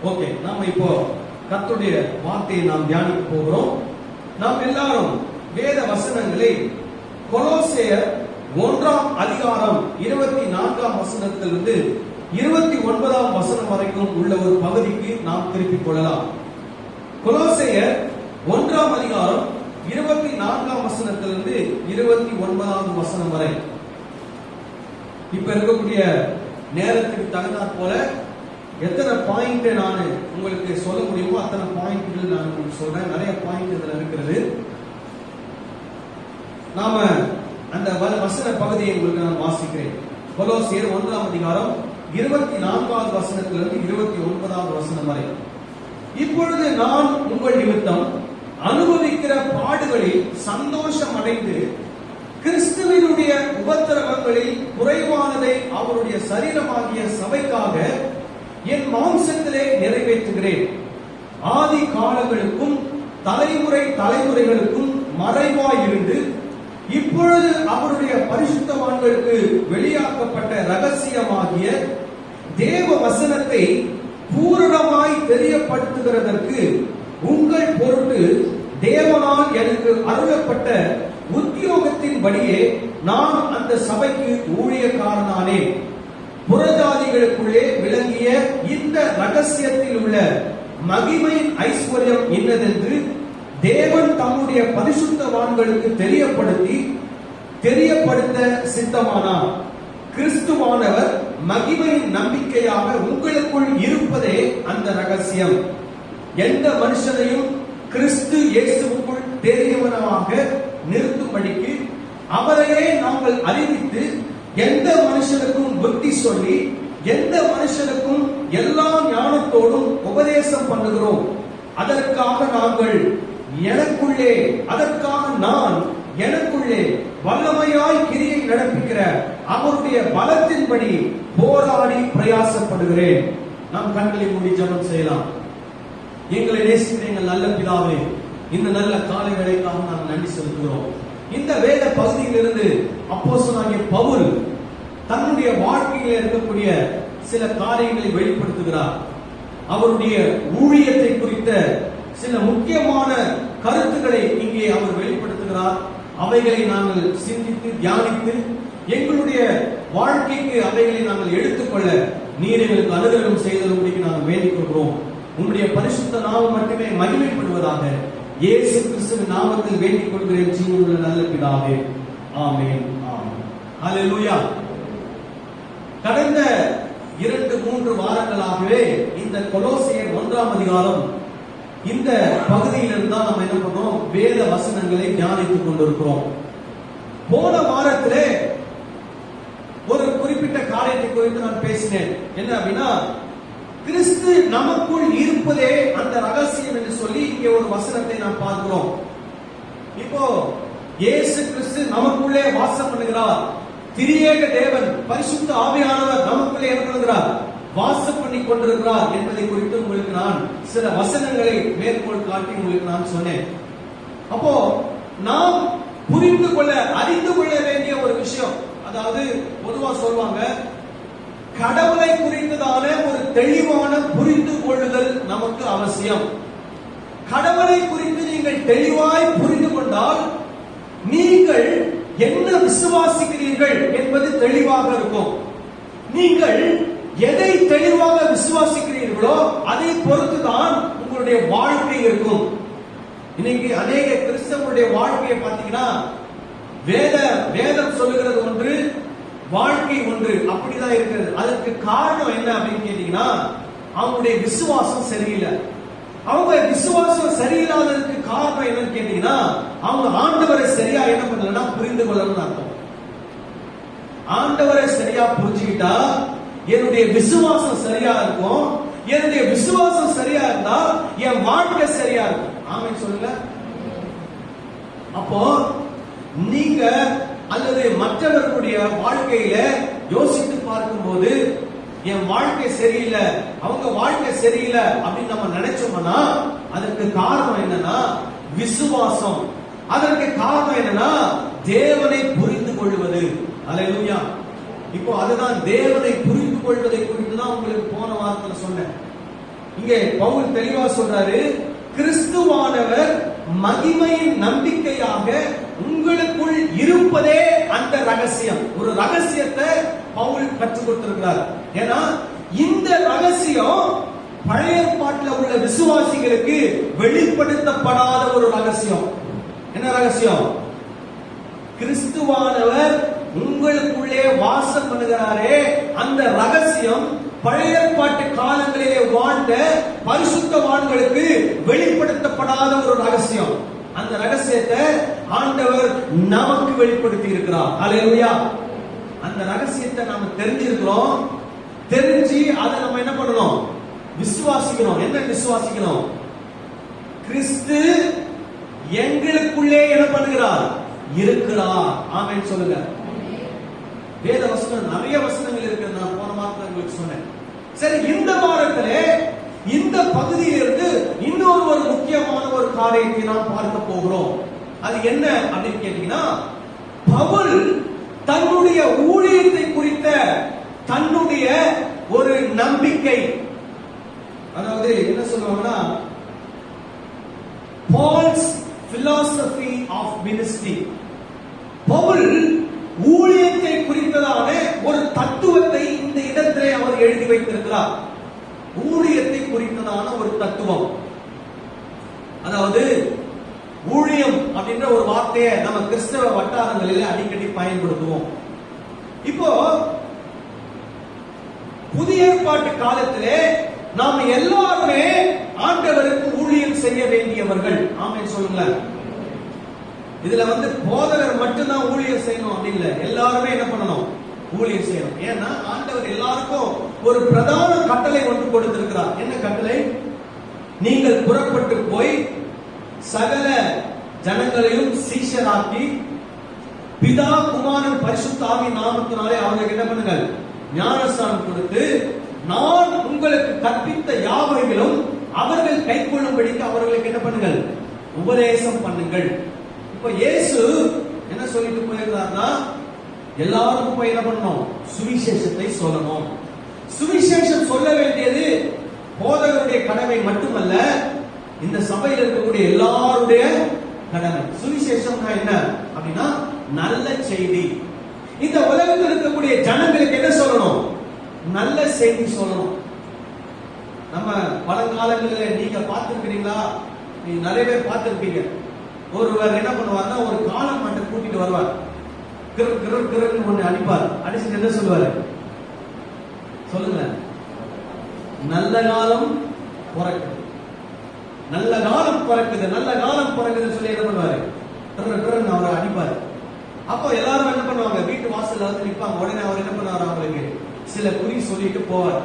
Okay, நாம இப்போ கர்த்தருடைய வார்த்தையை நாம் தியானிக்க போகிறோம். நாம் எல்லாரும் வேத வசனங்களை கொலோசையர் 1ஆம் அதிகாரம் 24ஆம் வசனத்திலிருந்து 29ஆம் வசனம் வரைக்கும் உள்ள ஒரு பகுதிக்கு நாம் திருப்பிக் கொள்ளலாம். கொலோசையர் 1ஆம் அதிகாரம் 24ஆம் வசனத்திலிருந்து 29ஆம் வசனம் வரை. இப்ப இருக்கக்கூடிய நேரத்துக்கு தகுந்தாற் போல எத்தனை பாயிண்ட் நான் உங்களுக்கு சொல்ல முடியுமோ அத்தனை பாயிண்ட்கள் நான் உங்களுக்கு சொல்றேன். நிறைய பாயிண்ட் இதுல இருக்கிறது. நாம அந்த வசன பகுதியை உங்களுக்கு நான் வாசிக்கிறேன். கொலோசியர் 1ஆம் அதிகாரம் 24ஆவது வசனத்திலிருந்து 29ஆவது வசனம் வரை. இப்பொழுது நான் உங்கள் நிமித்தம் அனுபவிக்கிற பாடுகளில் சந்தோஷம் அடைந்து கிறிஸ்துவினுடைய உபத்திரவங்களில் குறைவானதை அவருடைய சரீரமாகிய சபைக்காக என் மாம்சத்திலே நிறைவேற்றுகிறேன். ஆதி காலங்களுக்கும் தலைமுறைகளுக்கும் மறைவாயிருந்து இப்பொழுது அவருடைய பரிசுத்தவான்களுக்கு வெளியாக்கப்பட்ட ரகசியமாகிய தேவ வசனத்தை பூரணமாய் தெரியப்படுத்துகிறதற்கு உங்கள் பொருட்டு தேவனால் எனக்கு அருளப்பட்ட உத்தியோகத்தின்படியே நான் அந்த சபைக்கு ஊழியக்காரனானே. புறஜாதிகளுக்குள்ளே விளங்கிய இந்த ரகசியத்தில் உள்ள மகிமையின் ஐஸ்வர்யம் என்னதென்று தேவன் தம்முடைய பரிசுத்தவான்களுக்கு தெரியப்படுத்த சித்தமானார். கிறிஸ்துவானவர் மகிமையின் நம்பிக்கையாக உங்களுக்குள் இருப்பதே அந்த ரகசியம். எந்த மனுஷனையும் கிறிஸ்து இயேசுவுக்குள் தெரியவனாக நிறுத்தும்படிக்கு அவரையே நாங்கள் அறிவித்து எந்த மனுஷனுக்கும் புத்தி சொல்லி எந்த மனுஷனுக்கும் எல்லா ஞானத்தோடும் உபதேசம் பண்ணுகிறோம். அதற்காக நான் எனக்குள்ளே வல்லமையாய் கிரியை நடப்பிக்கிற அவருடைய பலத்தின்படி போராடி பிரயாசப்படுகிறேன். நாம் கண்களை மூடி ஜெபம் செய்யலாம். எங்களை நேசிக்கிற எங்கள் நல்ல பிதாவே, இந்த நல்ல காலை வேளைக்காக நாம் நன்றி செலுத்துகிறோம். இந்த வேத பகுதியிலிருந்து அப்போஸ்தலனாகிய பவுல் தன்னுடைய வாழ்க்கையில் இருக்கக்கூடிய சில காரியங்களை வெளிப்படுத்துகிறார். அவருடைய ஊழியத்தை குறித்த சில முக்கியமான கருத்துக்களை இங்கே அவர் வெளிப்படுத்துகிறார். அவைகளை நாங்கள் சிந்தித்து தியானித்து எங்களுடைய வாழ்க்கைக்கு அவைகளை நாங்கள் எடுத்துக்கொள்ள நீர் எங்களுக்கு அனுகிரகம் செய்தலும்படிக்கு நாங்கள் வேண்டிக் கொள்கிறோம். உங்களுடைய பரிசுத்த நாமம் மட்டுமே மகிமைப்படுவதாக இயேசு கிறிஸ்துவின் நாமத்தில் வேண்டிக் கொள்கிறேன் ஜீவனுள்ள நல்ல பிதாவே, ஆமென், ஆமென். ஹல்லேலூயா. கடந்த 2-3 வாரங்களாகவே இந்த கொலோசியர் 1ஆம் அதிகாரம் இந்த பகுதியிலிருந்து தான் நம்ம என்ன பண்றோம், வேத வசனங்களை தியானித்துக் கொண்டிருக்கிறோம். போன வாரத்திலே ஒரு குறிப்பிட்ட காரியத்தை குறித்து நான் பேசினேன். என்ன அப்படின்னா, கிறிஸ்து நமக்குள் இருப்பதே அந்த ரகசியம் என்று சொல்லி இங்கே ஒரு வசனத்தை நாம் பார்க்கிறோம். இப்போ இயேசு கிறிஸ்து நமக்குள்ளே வாசம் பண்ணுகிறார். திரியேக தேவன் பரிசுத்த ஆவியானவர் நமக்குள்ளே என்ன பண்ணுகிறார், வாசம் பண்ணி கொண்டிருக்கிறார் என்பதை குறித்து உங்களுக்கு நான் சில வசனங்களை மேற்கோள் காட்டி உங்களுக்கு நான் சொன்னேன். அப்போ நாம் புரிந்து கொள்ள அறிந்து கொள்ள வேண்டிய ஒரு விஷயம், அதாவது பொதுவா சொல்வாங்க, கடவுளை குறித்ததான ஒரு தெளிவான புரிந்து கொள்ளுதல் நமக்கு அவசியம். கடவுளை குறித்து நீங்கள் தெளிவாய் புரிந்து கொண்டால் நீங்கள் என்ன விசுவாசிக்கிறீர்கள் என்பது தெளிவாக இருக்கும். நீங்கள் எதை தெளிவாக விசுவாசிக்கிறீர்களோ அதை பொறுத்துதான் உங்களுடைய வாழ்க்கை இருக்கும். இன்னைக்கு அநேக கிறிஸ்தவனுடைய வாழ்க்கையை பார்த்தீங்கன்னா வேதம் சொல்லுகிறது ஒன்று, வாழ்க்கை ஒன்று, அப்படிதான் இருக்கிறது. அதற்கு காரணம் என்ன அப்படின்னு கேட்டீங்கன்னா, அவங்களுடைய விசுவாசம் சரியில்லை. அவங்க விசுவாசம் சரியில்லாததுக்கு காரணம் என்னன்னு கேட்டீங்கன்னா, அவங்க ஆண்டவரை சரியா என்ன பண்ணலன்னா புரிந்து கொள்ளணும்னு அர்த்தம். ஆண்டவரை சரியா புரிஞ்சுக்கிட்டா என்னுடைய விசுவாசம் சரியா இருக்கும். என்னுடைய விசுவாசம் சரியா இருந்தா என் வாழ்க்கை சரியா இருக்கும். ஆமென் சொல்லுங்க. அப்போ நீங்க அல்லது மற்றவர்களுடைய வாழ்க்கையில யோசித்து பார்க்கும்போது, என் வாழ்க்கை சரியில்லை, அவங்க வாழ்க்கை சரியில்லை அப்படின்னு நம்ம நினைச்சோம்னா அதற்கு காரணம் என்னன்னா விசுவாசம். அதற்கு காரணம் என்னன்னா தேவனை புரிந்து கொள்வது. அல்லேலூயா. இப்போ அதுதான் தேவனை புரிந்து கொள்வதை குறித்து தான் உங்களுக்கு போன வாரத்தில் சொன்னேன். இங்கே பவுல் தெளிவா சொல்றாரு, கிறிஸ்துவானவர் மகிமையின் நம்பிக்கையாக உங்களுக்குள் இருப்பதே அந்த ரகசியம். ஒரு ரகசியத்தை பவுல் கற்றுக் கொடுத்திருக்கிறார். ஏன்னா இந்த ரகசியம் பழைய ஏற்பாட்டில் உள்ள விசுவாசிகளுக்கு வெளிப்படுத்தப்படாத ஒரு ரகசியம். என்ன ரகசியம்? கிறிஸ்துவானவர் உங்களுக்குள்ளே வாசம் பண்ணுகிறாரே, அந்த ரகசியம் பழைய ஏற்பாட்டு காலங்களிலே வாழ்ந்த பரிசுத்தவான்களுக்கு வெளிப்படுத்தப்படாத ஒரு ரகசியம். அந்த ரகசியத்தை ஆண்டவர் நமக்கு வெளிப்படுத்தி இருக்கிறார். ஹல்லேலூயா. அந்த ரகசியத்தை நாம தெரிஞ்சிருக்கிறோம். தெரிஞ்சு அதை நம்ம என்ன பண்ணணும்? விசுவாசிக்கணும். என்ன விசுவாசிக்கணும்? கிறிஸ்து எங்களுக்குள்ளே என்ன பண்ணுகிறார்? இருக்கிறார். ஆமென் சொல்லுங்க. வேத வசனம் நிறைய வசனங்கள் இருக்கு. நான் போன வாரத்துல உங்களுக்கு சொன்னேன். சரி, இந்த வாரத்திலே இந்த பகுதியிலிருந்து இன்னொரு ஒரு முக்கியமான ஒரு காரியத்தை நாம் பார்க்க போகிறோம். அது என்ன அப்படின்னு கேட்டீங்கன்னா, பவுல் தன்னுடைய ஊழியத்தை குறித்த தன்னுடைய ஒரு நம்பிக்கை, அதாவது என்ன சொல்லுவாங்கன்னா, பால்ஸ் philosophy of ministry. பவுல் ஊழியத்தை குறித்ததான ஒரு தத்துவத்தை இந்த இடத்திலே அவர் எழுதி வைத்திருக்கிறார். ஊழியத்தை குறித்ததான ஒரு தத்துவம். அதாவது ஊழியம் அப்படின்ற ஒரு வார்த்தையை நம்ம கிறிஸ்தவ வட்டாரங்களில் அடிக்கடி பயன்படுத்துவோம். இப்போ புதிய ஏற்பாட்டு காலத்திலே நாம எல்லாருமே ஆண்டவருக்கு ஊழியம் செய்ய வேண்டியவர்கள். ஆமென் சொல்லுங்களேன். இதுல போதகர் மட்டும்தான் ஊழியம் செய்யணும் அப்படின்னு இல்ல, எல்லாருமே என்ன பண்ணணும்? ஊழியம் செய்யணும். ஏன்னா ஆண்டவர் எல்லாருக்கும் ஒரு பிரதான கட்டளை ஒன்று கொடுத்திருக்கிறார். என்ன கட்டளை? நீங்கள் புறப்பட்டு போய் சகல ஜனங்களையும் சீஷராக்கி பிதா குமாரன் பரிசுத்த ஆவியின் நாமத்தினாலே அவங்களுக்கு என்ன பண்ணுங்கள்? ஞானஸ்நானம் கொடுத்து நான் உங்களுக்கு கற்பித்த யாவைகளும் அவர்கள் கைக்கொள்ளும்படிக்கு அவர்களுக்கு என்ன பண்ணுங்கள்? உபதேசம் பண்ணுங்கள். இப்ப இயேசு என்ன சொல்லிட்டு போயிருந்தார்னா, எல்லாருக்கும் போய் என்ன பண்ணணும்? சுவிசேஷத்தை சொல்லணும். சுவிசேஷம் சொல்ல வேண்டியது போதகருடைய கடமை மட்டுமல்ல, இந்த சபையில் இருக்கக்கூடிய எல்லாருடைய கடமை. சுவிசேஷம்னா என்ன அப்படின்னா நல்ல செய்தி. இந்த உலகத்தில் இருக்கக்கூடிய ஜனங்களுக்கு என்ன சொல்லணும்? நல்ல செய்தி சொல்லணும். நம்ம பழங்காலங்களில் நீங்க பார்த்திருக்கிறீங்களா? நீங்க நிறைய பேர் பார்த்திருப்பீங்க. ஒருவர் என்ன பண்ணுவார்னா, ஒரு காலம் மண்டை கூட்டிட்டு வருவார். கிருன்னு ஒண்ணு அடிப்பார். அடிச்சுட்டு என்ன சொல்லுவாரு? சொல்லுங்க. நல்ல காலம் பிறக்குது, நல்ல காலம் பிறக்குது, நல்ல காலம் பிறக்குதுன்னு சொல்லி என்ன பண்ணுவாரு? அவரை அடிப்பாரு. அப்போ எல்லாரும் என்ன பண்ணுவாங்க? வீட்டு வாசல்ல நிற்பாங்க. உடனே அவர் என்ன பண்ணுவார்? அவங்களுக்கு சில குறி சொல்லிட்டு போவார்.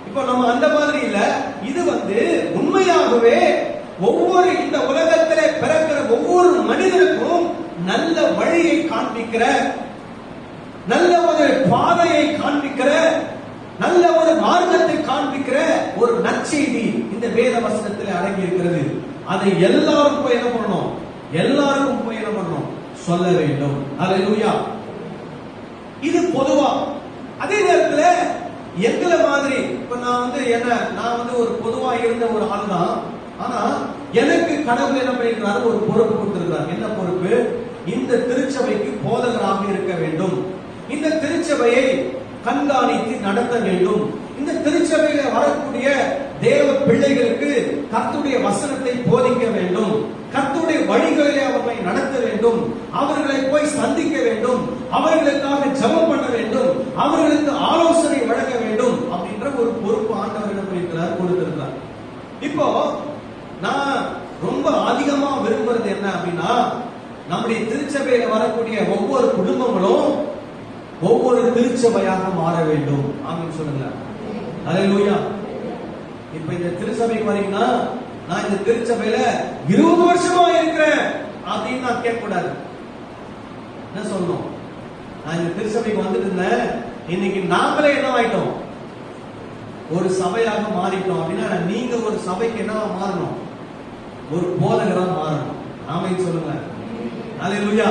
இப்போ நம்ம அந்த மாதிரி இல்ல. இது உண்மையாகவே ஒவ்வொரு இந்த உலகத்திலே பிறக்கிற ஒவ்வொரு மனிதனுக்கும் நல்ல வழியை காண்பிக்கிற, நல்ல ஒரு பாதையை காண்பிக்கிற, நல்ல ஒரு மார்க்கத்தை காண்பிக்கிற ஒரு நற்செய்தி இந்த வேத வசனத்தில் அடங்கி இருக்கிறது. அதை எல்லாரும் போய் என்ன பண்ணணும்? எல்லாருக்கும் போய் என்ன பண்ணணும்? சொல்ல வேண்டும். அல்லேலூயா. இது பொதுவா. அதே நேரத்தில் எங்களை மாதிரி இப்ப நான் ஒரு பொதுவா இருந்த ஒரு ஆள் தான். ஆனா எனக்கு கடவுள் என்ன பண்ணிருக்கிறாரு? ஒரு பொறுப்பு கொடுத்திருக்கிறார். என்ன பொறுப்பு? இந்த திருச்சபைக்கு போதகராக இருக்க வேண்டும், இந்த திருச்சபையை கண்காணித்து நடத்த வேண்டும், இந்த திருச்சபையில வரக்கூடிய தேவ பிள்ளைகளுக்கு கர்த்தருடைய வசனத்தை போதிக்க வேண்டும், கர்த்தருடைய வழிகளிலே அவர்களை நடத்த வேண்டும், அவர்களை போய் சந்திக்க வேண்டும், அவர்களுக்காக ஜெபம் பண்ண வேண்டும், அவர்களுக்கு ஆலோசனை வழங்க வேண்டும் அப்படின்ற ஒரு பொறுப்பு ஆண்டவர் என்ன பண்ணிருக்கிறார்? கொடுத்திருக்கிறார். இப்போ நான் ரொம்ப அதிகமா விரும்புறது என்ன அப்படின்னா, நம்முடைய திருச்சபையில வரக்கூடிய ஒவ்வொரு குடும்பங்களும் ஒவ்வொரு திருச்சபையாக மாற வேண்டும். ஆமென் சொல்லுங்க. அல்லேலூயா. இப்ப இந்த திருச்சபைக்கு வரீங்கன்னா, நான் இந்த திருச்சபையில 20 வருஷமா இருக்கிறேன் அப்படின்னு நான் கேட்க கூடாது. என்ன சொல்லணும்? நான் இந்த திருச்சபைக்கு வந்துட்டு இருந்தேன், இன்னைக்கு நாங்களே என்ன ஆயிட்டோம்? ஒரு சபையாக மாறிட்டோம் அப்படின்னா, நீங்க ஒரு சபைக்கு என்னவா மாறணும்? ஒரு போதகரா மாறணும். ஆமென் சொல்லுங்க. அல்லேலூயா.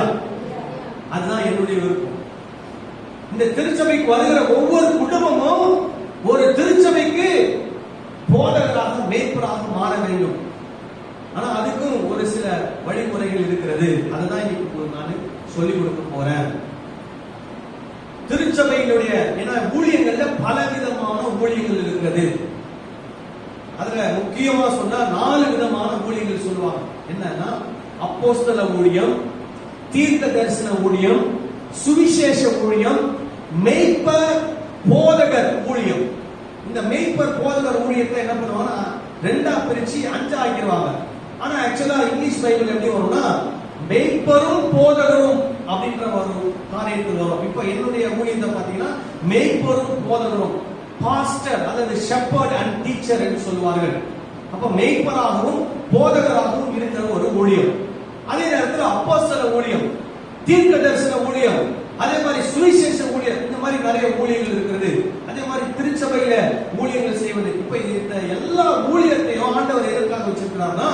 அதுதான் என்னுடைய விருப்பம். இந்த திருச்சபைக்கு வருகிற ஒவ்வொரு குடும்பமும் ஒரு திருச்சபைக்கு போதகராக மேய்ப்பராக மாற வேண்டும். ஆனா அதுக்கும் ஒரு சில வழிமுறைகள் இருக்கிறது. அதுதான் இன்னைக்கு நான் சொல்லிக் கொடுக்க போறேன். திருச்சபையினுடைய ஊழியங்கள்ல பல விதமான ஊழியங்கள் இருக்கிறது. அதுல முக்கியமா சொன்னா 4 விதமான ஊழியங்கள் சொல்லுவாங்க. என்னன்னா அப்போஸ்தல ஊழியம், தீர்க்க தரிசன ஊழியம், சுவிசேஷ ஊழியம், மேய்ப்பர் போதகர் ஊழியம். இந்த மேய்ப்பர் போதகர் ஊழியத்தை என்ன பண்ணுவாங்கன்னா 2ஆ பிரிச்சு 5 ஆக்கிடுவாங்க. ஆனா ஆக்சுவலா இங்கிலீஷ் பைபிள் எப்படி வரும்னா மேய்ப்பரும் போதகரும் அப்படின்ற ஒரு காரியத்தில் வரும். இப்ப என்னுடைய ஊழியத்தை பாத்தீங்கன்னா மேய்ப்பரும் போதகரும், பாஸ்டர் அல்லது ஷெப்பர்ட் அண்ட் டீச்சர் என்று சொல்வார்கள். அப்ப மேய்ப்பராகவும் போதகராகவும் இருக்கிற ஒரு ஊழியம். அதே நேரத்தில் அப்போஸ்தல ஊழியம், தீர்க்க தரிசன ஊழியம், அதே மாதிரி சுவிசேஷ ஊழியம், இந்த மாதிரி நிறைய ஊழியங்கள் இருக்கிறது. அதே மாதிரி திருச்சபையில ஊழியங்கள் செய்வது. இப்ப இந்த எல்லா ஊழியத்தையும் ஆண்டவர் எதற்காக வச்சிருக்கிறார்னா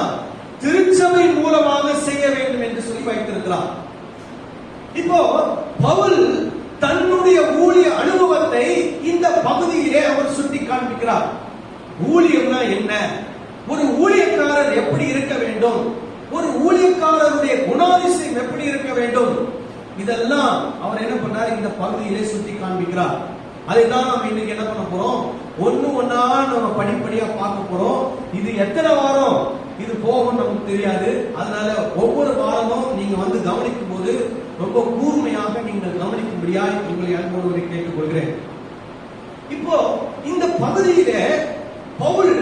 திருச்சபை மூலமாக செய்ய வேண்டும் என்று சொல்லி வைத்திருக்கிறார். இப்போ பவுல் தன்னுடைய ஊழிய அனுபவத்தை இந்த பகுதியிலே அவர் சுட்டி காண்பிக்கிறார். ஊழியம்னா என்ன, ஒரு ஊழியக்காரர் எப்படி இருக்க வேண்டும், ஒரு ஊழியக்காரருடைய குணாதிசயம் எப்படி இருக்க வேண்டும், இதெல்லாம் அவர் என்ன பண்ணார் இந்த பகுதியிலே சுட்டி காண்பிக்கிறார். அதைதான் நம்ம இன்னைக்கு என்ன பண்ண போறோம், ஒன்னா நம்ம படிப்படியா பார்க்க போறோம். இது எத்தனை வாரம் இது போகும் நமக்கு தெரியாது. அதனால ஒவ்வொரு வாரமும் நீங்க வந்து கவனிக்கும் போது ரொம்ப கூர்மையாக நீங்கள் கவனிக்கும்படியாய் உங்களை அன்போடு கேட்டுக்கொள்கிறேன். இப்போ இந்த பகுதியிலே பவுல்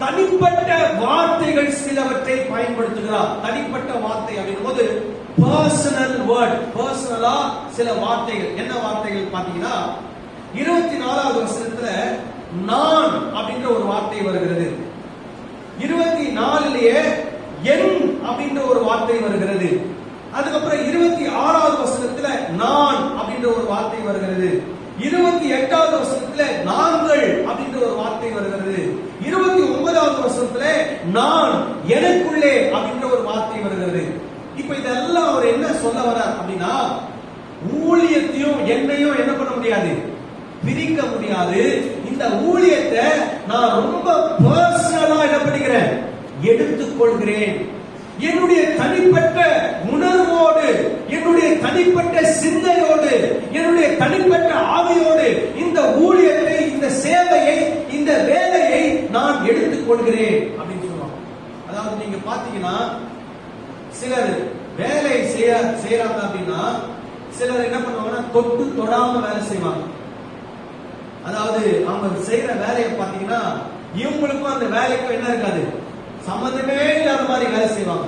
தனிப்பட்ட வார்த்தைகள் சிலவற்றை பயன்படுத்துகிறார். தனிப்பட்ட வார்த்தை அப்படின் போது பர்சனல் வேர்ட், பர்சனலா சில வார்த்தைகள். என்ன வார்த்தைகள் பாத்தீங்கன்னா 24வது வசனத்துல நான் அப்படின்ற ஒரு வார்த்தை வருகிறது. 24லயே என் அப்படின்ற ஒரு வார்த்தை வருகிறது. அதுக்கப்புறம் 26வது வசனத்துல நான் அப்படின்ற ஒரு வார்த்தை வருகிறது. 28வது வசனத்துல நாங்கள் அப்படின்ற ஒரு வார்த்தை வருகிறது. 29வது வசனத்துல நான் எனக்குள்ளே அப்படின்ற ஒரு வார்த்தை வருகிறது. இப்ப இதெல்லாம் அவர் என்ன சொல்ல வர்றார் அப்படின்னா ஊழியத்தையும் என்னையும் என்ன பண்ண முடியாது, பிரிக்க முடியாது. இந்த ஊழியத்தை நான் ரொம்ப பர்சனலா என்ன பண்ணிக்கிறேன், எடுத்துக்கொள்கிறேன். என்னுடைய தனிப்பட்ட உணர்வோடு, என்னுடைய தனிப்பட்ட சிந்தையோடு, என்னுடைய தனிப்பட்ட ஆவியோடு இந்த ஊழியத்தை, இந்த சேவையை, இந்த வேலையை நான் எடுத்துக்கொள்கிறேன் அப்படின்னு சொல்லுவாங்க. அதாவது நீங்க பாத்தீங்கன்னா சிலர் வேலை செய்யறாங்க அப்படின்னா சிலர் என்ன பண்ணுவாங்கன்னா தொட்டு தொடாம வேலை செய்வாங்க. அதாவது அவங்க செய்யற வேலையை பாத்தீங்கன்னா இவங்களுக்கும் அந்த வேலைக்கும் என்ன இருக்காது, சம்பந்தமே இல்லாத மாதிரி வேலை செய்வாங்க.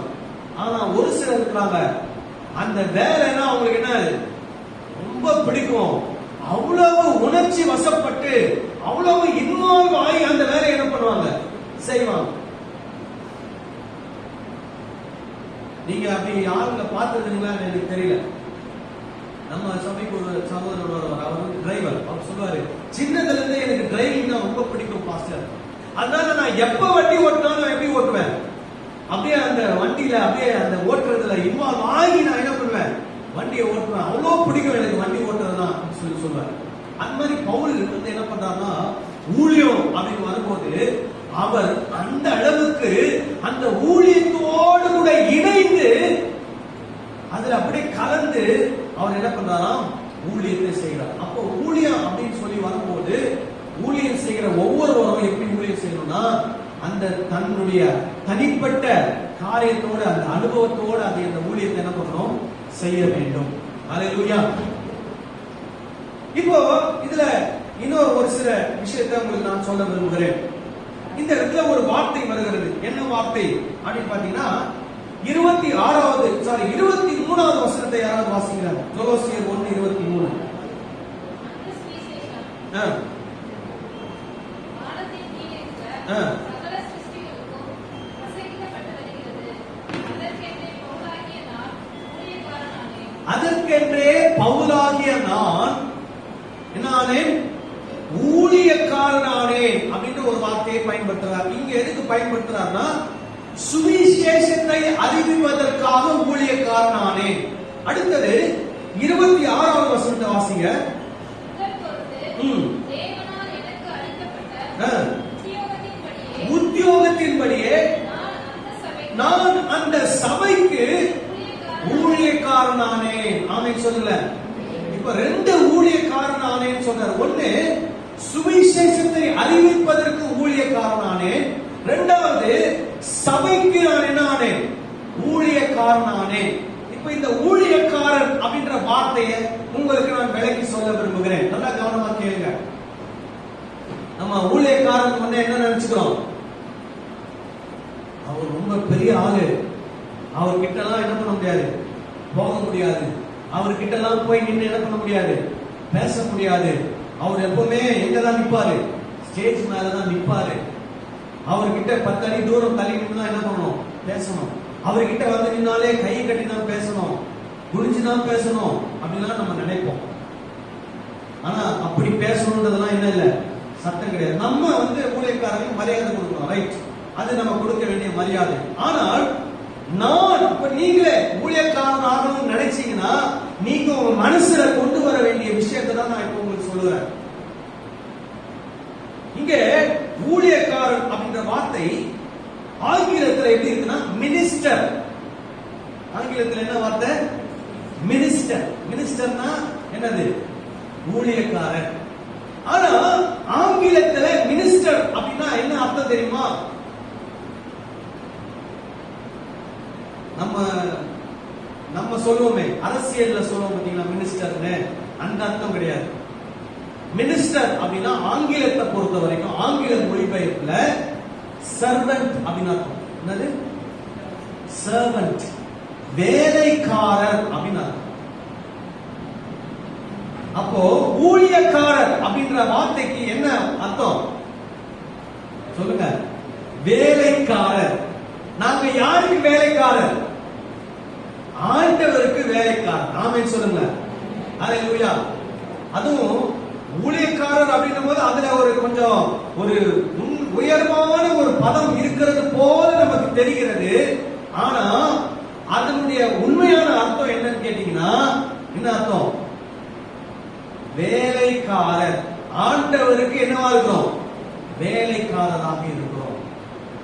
ஆனா ஒரு சிலர் இருக்கிறாங்க அந்த வேலைன்னா அவங்களுக்கு என்ன ரொம்ப பிடிக்கும். அவ்வளவு உணர்ச்சி வசப்பட்டு அவ்வளவு இன்வால்வ் ஆகி அந்த வேலையை என்ன பண்ணுவாங்க, செய்வாங்க. நீங்க அப்படி யாருங்க பார்த்ததுங்களா எனக்கு தெரியல. நம்ம சபைக்கு ஒரு சகோதரர், அவர் டிரைவர், அவர் சொல்லுவாரு சின்னதுல இருந்தே எனக்கு டிரைவிங் தான் ரொம்ப பிடிக்கும் பாஸ்டர். அதனால நான் எப்ப வண்டி ஓட்டினாலும் எப்படி ஓட்டுவேன், அப்படியே அந்த வண்டியில அப்படியே அந்த ஓட்டுறதுல இன்வால்வ் ஆகி நான் என்ன பண்ணுவேன், வண்டியை ஓட்டுவேன். அவ்வளவு பிடிக்கும் எனக்கு வண்டி ஓட்டுறதுதான் சொல்லி சொல்லுவாரு. அந்த மாதிரி பவுல் வந்து என்ன பண்றாருன்னா ஊழியம் அப்படின்னு வரும்போது அவர் அந்த அளவுக்கு அந்த ஊழியத்தோடு கூட இணைந்து அதுல அப்படியே கலந்து அவர் என்ன பண்றாராம், ஊழியத்தை செய்கிறார். அப்போ ஊழியம் அப்படின்னு சொல்லி வரும்போது ஊழியம் செய்கிற ஒவ்வொருவரும் எப்படி ஊழியம் செய்யணும்னா அந்த தன்னுடைய தனிப்பட்ட காரியத்தோடு அந்த அனுபவத்தோடு அந்த ஊழியத்தை என்ன பண்ணணும், செய்ய வேண்டும். அல்லேலூயா. இப்போ இதுல இன்னும் ஒரு சில விஷயத்தை உங்களுக்கு நான் சொல்ல விரும்புகிறேன். இந்த இடத்துல ஒரு வார்த்தை வருகிறது. என்ன வார்த்தை அப்படின்னு பாத்தீங்கன்னா 23வது வசனத்தை யாராவது வாசிக்கிறாங்க? கொலோசியர் 1:23. அதற்கென்றே பவுலாகிய நான் என்னானே, ஊழியக்காரனானே அப்படின்ற ஒரு வார்த்தையை பயன்படுத்துறார். இங்க எதுக்கு பயன்படுத்துறாருன்னா சுவிசேஷத்தை அறிவிப்பதற்காக ஊழியக்காரனானே. அடுத்தது 26வது வசனத்தை வாசிங்க. உத்தியோகத்தின்படியே நான் அந்த சபைக்கு ஊழியக்காரனானேன். ஆமென் சொல்லுங்க. இப்ப ரெண்டு ஊழியக்காரனானேன்னு சொன்னார். ஒண்ணு, சுவிசேஷத்தை அறிவிப்பதற்கு ஊழியக்காரனானேன். இரண்டாவது, சபைக்கு நான் என்ன ஆனேன்? ஊழியக்காரனானேன். இப்ப இந்த ஊழியக்காரன் அப்படின்ற வார்த்தையை உங்களுக்கு நான் விளக்கி சொல்ல விரும்புகிறேன். நல்லா கவனமா கேளுங்க. நம்ம ஊழியக்காரன் வந்து என்ன நினைச்சுக்கிறோம்? அவர் ரொம்ப பெரிய ஆளு, அவர்கிட்ட எல்லாம் என்ன பண்ண முடியாது, போக முடியாது. அவர்கிட்ட எல்லாம் போய் நின்று என்ன பண்ண முடியாது, பேச முடியாது. அவர் எப்பவுமே எங்கதான் நிப்பாரு? ஸ்டேஜ் மேலதான் நிப்பாரு. அவர்கிட்ட 10 அடி தூரம் தள்ளி நின்று தான் என்ன பண்ணணும், பேசணும். அவர்கிட்ட வந்து நின்னாலே கை கட்டி தான் பேசணும், குனிஞ்சுதான் பேசணும் அப்படின்லாம் நம்ம நினைப்போம். ஆனா அப்படி பேசணுன்றதெல்லாம் என்ன இல்ல, சட்டம் கிடையாது. நம்ம வந்து ஊழியக்காரங்களுக்கு மரியாதை கொடுக்கணும், ரைட், அது நம்ம கொடுக்க வேண்டிய மரியாதை. ஆனால் நான் இப்ப நீங்களே ஊழியக்காரன் ஆகணும்னு நினைச்சீங்கன்னா நீங்க உங்க மனசுல கொண்டு வர வேண்டிய விஷயத்தை தான் நான் இப்ப உங்களுக்கு சொல்லுறேன். இங்க ஊழியக்காரன் அப்படின்ற வார்த்தை ஆங்கிலத்தில் எப்படி இருக்குன்னா மினிஸ்டர். ஆங்கிலத்தில் என்ன வார்த்தை? மினிஸ்டர். மினிஸ்டர்னா என்னது? ஊழியக்காரன். ஆனா ஆங்கிலத்தில் மினிஸ்டர் அப்படின்னா என்ன அர்த்தம் தெரியுமா? நம்ம சொல்லுவோமே, அரசியல்ல சொல்லுவோம் பாத்தீங்களா மினிஸ்டர்னு, அந்த அர்த்தம் கிடையாது. மினிஸ்டர் அப்படின்னா ஆங்கிலத்தை பொறுத்த வரைக்கும், ஆங்கில மொழிபெயர்ப்புல சர்வெண்ட் அப்படின்னு அர்த்தம். என்னது? சர்வெண்ட், வேலைக்காரர் அப்படின்னு அர்த்தம். அப்போ ஊழியக்காரர் அப்படின்ற வார்த்தைக்கு என்ன அர்த்தம் சொல்லுங்க? வேலைக்காரர். நாங்க யாருக்கு வேலைக்காரர்? ஆண்டவருக்கு வேலைக்காரர். ஆமென் சொல்லுங்க. ஹல்லேலூயா. அதுவும் ஊழியக்காரர் அப்படின்னும் போது அதுல ஒரு கொஞ்சம் ஒரு உயர்வான ஒரு பதம் இருக்கிறது போல நமக்கு தெரிகிறது. ஆனா அதனுடைய உண்மையான அர்த்தம் என்னன்னு கேட்டீங்கன்னா என்ன அர்த்தம்? வேலைக்காரர். ஆண்டவருக்கு என்னவா இருக்கிறோம்? வேலைக்காரராக இருக்கிறோம்.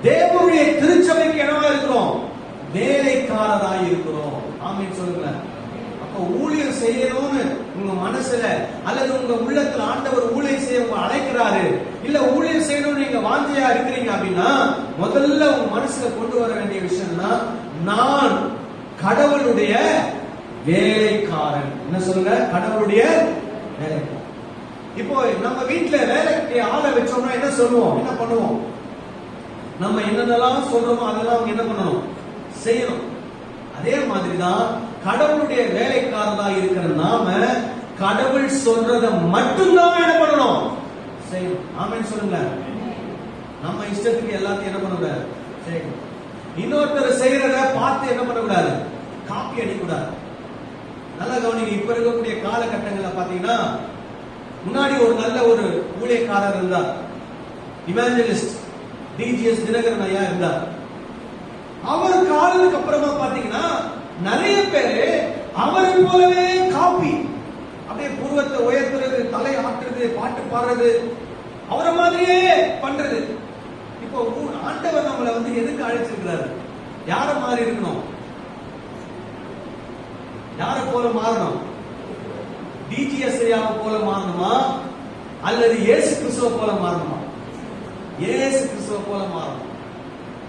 தேவனுடைய திருச்சபைக்கு என்னவா இருக்கிறோம்? வேலைக்காரராக இருக்கிறோம். ஆமென் சொல்லுங்க. அப்ப ஊழியம் செய்யணும்னு உங்க மனசுல அல்லது உங்க உள்ளத்துல ஆண்டவர் ஊழியம் செய்ய உங்க அழைக்கிறாரு, இல்ல ஊழியம் செய்யணும்னு நீங்க வாஞ்சையா இருக்கிறீங்க அப்படின்னா முதல்ல உங்க மனசுல கொண்டு வர வேண்டிய விஷயம்னா நான் கடவுளுடைய வேலைக்காரன். என்ன சொல்லுங்க? கடவுளுடைய வேலைக்காரன். இப்போ நம்ம வீட்டுல வேலைக்கு ஆளை வச்சோம்னா என்ன சொல்லுவோம், என்ன பண்ணுவோம்? நம்ம என்னென்னலாம் சொல்றோமோ அதெல்லாம் அவங்க என்ன பண்ணணும், செய்யணும். அதே மாதிரிதான் கடவுளுடைய வேலைக்காரதா இருக்கிற நாம கடவுள் சொல்றத மட்டும்தான் என்ன பண்ணணும், செய்யணும். ஆமென் சொல்லுங்க. நம்ம இஷ்டத்துக்கு எல்லாத்தையும் என்ன பண்ணக்கூடாது, செய்யணும். இன்னொருத்தர் செய்யறத பார்த்து என்ன பண்ணக்கூடாது, காப்பி அடிக்கூடாது. நல்லா கவனிங்க. இப்ப இருக்கக்கூடிய காலகட்டங்களில் பாத்தீங்கன்னா முன்னாடி ஒரு நல்ல ஒரு ஊழியக்காரர் இருந்தார், இவாஞ்சலிஸ்ட் டிஜிஎஸ் தினகரன் ஐயா இருந்தார். அவர் காலத்துக்கு அப்புறமா பாத்தீங்கன்னா நிறைய பேரு அவரை போலவே காப்பி, அப்படியே புருவத்தை உயர்த்துறது, தலை ஆட்டுறது, பாட்டு பாடுறது, அவரை மாதிரியே பண்றது. இப்போ ஆண்டவர் நம்மளை வந்து எதுக்கு அழைச்சிருக்கிறாரு? யார மாதிரி இருக்கணும்? யார போல மாறணும்? டிஜிஎஸ் ஐயாவை போல மாறணுமா அல்லது இயேசு கிறிஸ்துவ போல மாறணுமா? இயேசு கிறிஸ்துவ போல மாறணும்.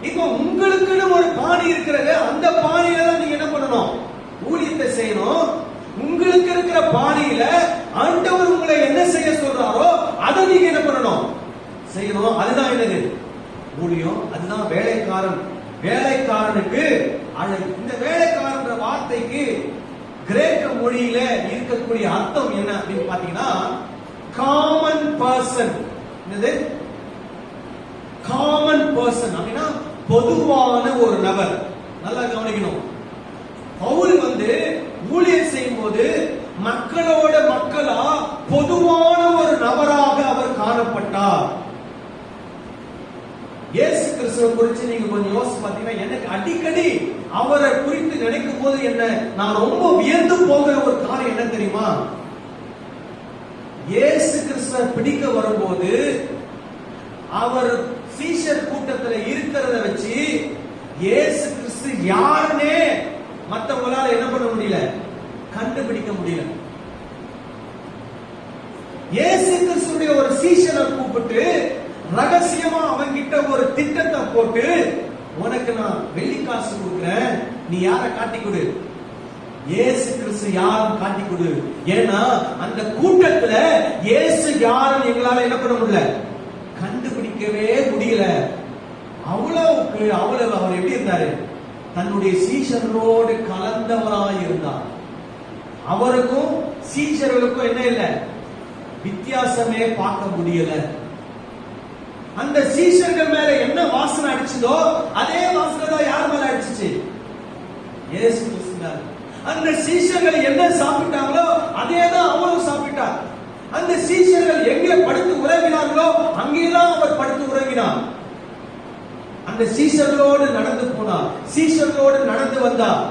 இப்போ உங்களுக்குன்னு ஒரு பாணி இருக்கிறது, அந்த பாணியில தான் நீங்க என்ன பண்ணணும், ஊழியத்தை செய்யணும். உங்களுக்கு இருக்கிற பாணியில ஆண்டவர் உங்களை என்ன செய்ய சொல்றாரோ அதை நீங்க என்ன பண்ணணும், செய்யணும். அதுதான் என்னது ஊழியம், அதுதான் வேலைக்காரன். வேலைக்காரனுக்கு அழைப்பு. இந்த வேலைக்காரன்ற வார்த்தைக்கு கிரேக்க மொழியில இருக்கக்கூடிய அர்த்தம் என்ன அப்படின்னு பாத்தீங்கன்னா காமன் பர்சன். என்னது காமன் பர்சன் அப்படின்னா பொதுவான ஒரு நபர். நல்லா கவனிக்கணும். பவுல் வந்து ஊழியம் செய்யும் போது மக்களோட மக்களா பொதுவான ஒரு நபராக அவர் காணப்பட்டார். இயேசு கிறிஸ்துவை குறித்து நீங்க கொஞ்சம் யோசிச்சு பாத்தீங்கன்னா எனக்கு அடிக்கடி அவரை குறித்து நினைக்கும் போது என்ன நான் ரொம்ப வியந்து போகிற ஒரு காரியம் என்ன தெரியுமா? இயேசு கிறிஸ்துவை பிடிக்க வரும்போது அவர் சீஷர் கூட்டத்தில் இயேசு கிறிஸ்து யாருன்னே மத்தவங்களால என்ன பண்ண முடியல, கண்டுபிடிக்க முடியல. இயேசு கிறிஸ்துடைய ஒரு சீஷனை கூப்பிட்டு ரகசியமா அவன்கிட்ட ஒரு திட்டத்தை போட்டு, உனக்கு நான் வெள்ளி காசு கொடுக்கிறேன், நீ யாரை காட்டி கொடு, இயேசு கிறிஸ்து யாரும் காட்டி கொடு. ஏன்னா அந்த கூட்டத்துல இயேசு யாரும் எங்களால என்ன பண்ண முடியல, கண்டுபிடிக்கவே முடியல. அவ்வளவுக்கு அவ்வளவு அவர் எப்படி இருந்தாரு, தன்னுடைய சீஷர்களோடு கலந்தவராய் இருந்தார். அவருக்கும் சீஷர்களுக்கும் என்ன இல்லை, வித்தியாசமே பார்க்க முடியல. அந்த சீஷர்கள் மேல என்ன வாசனை அடிச்சதோ அதே வாசனை தான் யார் மேல அடிச்சிச்சு, இயேசு கிறிஸ்து. அந்த சீஷர்கள் என்ன சாப்பிட்டாங்களோ அதே தான் அவரும் சாப்பிட்டார். அந்த சீஷர்கள் எங்கே படுத்து உறங்கினார்களோ அங்கேதான் அவர் படுத்து உறங்கினார். அந்த சீஷர்களோடு நடந்து போனார், சீஷர்களோடு நடந்து வந்தார்.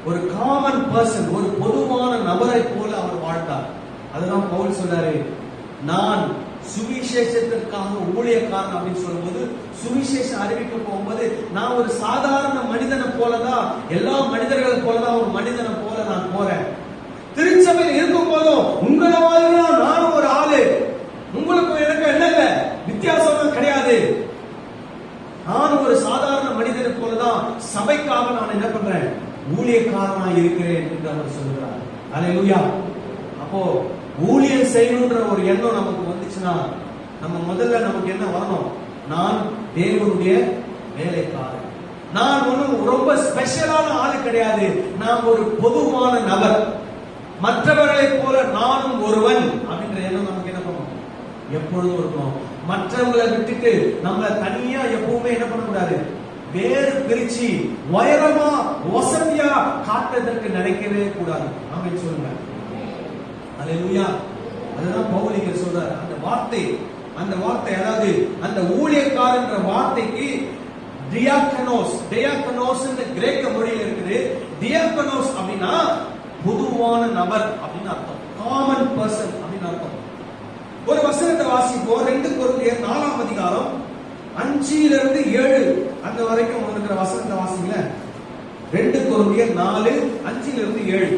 ஒரு காமன் பர்சன், ஒரு பொதுவான நபரை போல அவர் வாழ்ந்தார். அதுதான் பவுல் சொல்றாரு, நான் சுவிசேஷத்திற்காக ஊழியக்காரன் அப்படின்னு சொல்லும்போது, சுவிசேஷம் அறிவிக்க போகும்போது நான் ஒரு சாதாரண மனிதனை போலதான், எல்லா மனிதர்களை போலதான் ஒரு மனிதனை போல நான் போறேன். திருச்சபையில் இருக்கும் போதும் உங்களை மாதிரி நானும் ஒரு ஆளு, உங்களுக்கு எனக்கு என்ன இல்ல வித்தியாசம் கிடையாது. நான் ஒரு சாதாரண மனிதனை போலதான் சபைக்காக நான் என்ன பண்றேன், ஊழியக்காரனா இருக்கிறேன் என்று அவர் சொல்கிறார். அல்லேலூயா. அப்போ ஊழியம் செய்யணும்ன்ற ஒரு எண்ணம் நமக்கு வந்துச்சுன்னா நம்ம முதல்ல நமக்கு என்ன வரணும், நான் தேவனுடைய வேலைக்காரன். நான் ஒன்னும் ரொம்ப ஸ்பெஷலான ஆளு கிடையாது, நான் ஒரு பொதுவான நபர், மற்றவர்களை போல நானும் ஒருவன் அப்படின்ற எண்ணம் நமக்கு என்ன பண்ணணும், எப்பொழுதும் இருக்கணும். மற்றவங்களை விட்டுட்டு நம்மள தனியா எப்பவுமே என்ன பண்ணக்கூடாது, வேறு பிரிச்சு உயரமா வசதியா காட்டுவதற்கு நினைக்கவே கூடாது. ஆமென் சொல்லுங்க. அல்லேலூயா. அதுதான் பவுல் இங்க சொல்றார். அந்த வார்த்தை அதாவது அந்த ஊழியக்காரன்ற வார்த்தைக்கு டியாக்கனோஸ், டியாக்கனோஸ் என்ற கிரேக்க மொழியில் இருக்குது. டியாக்கனோஸ் அப்படின்னா பொதுவான நபர் அப்படின்னு அர்த்தம், காமன் பர்சன் அப்படின்னு அர்த்தம். ஒரு வசனத்தை வாசிப்போம். 2 கொரிந்தியர் 4ஆம் அதிகாரம் 5 to 7 அந்த வரைக்கும் இருக்கிற வசனத்தை வாசிங்கள. 2 கொரிந்தியர் 4 5 to 7.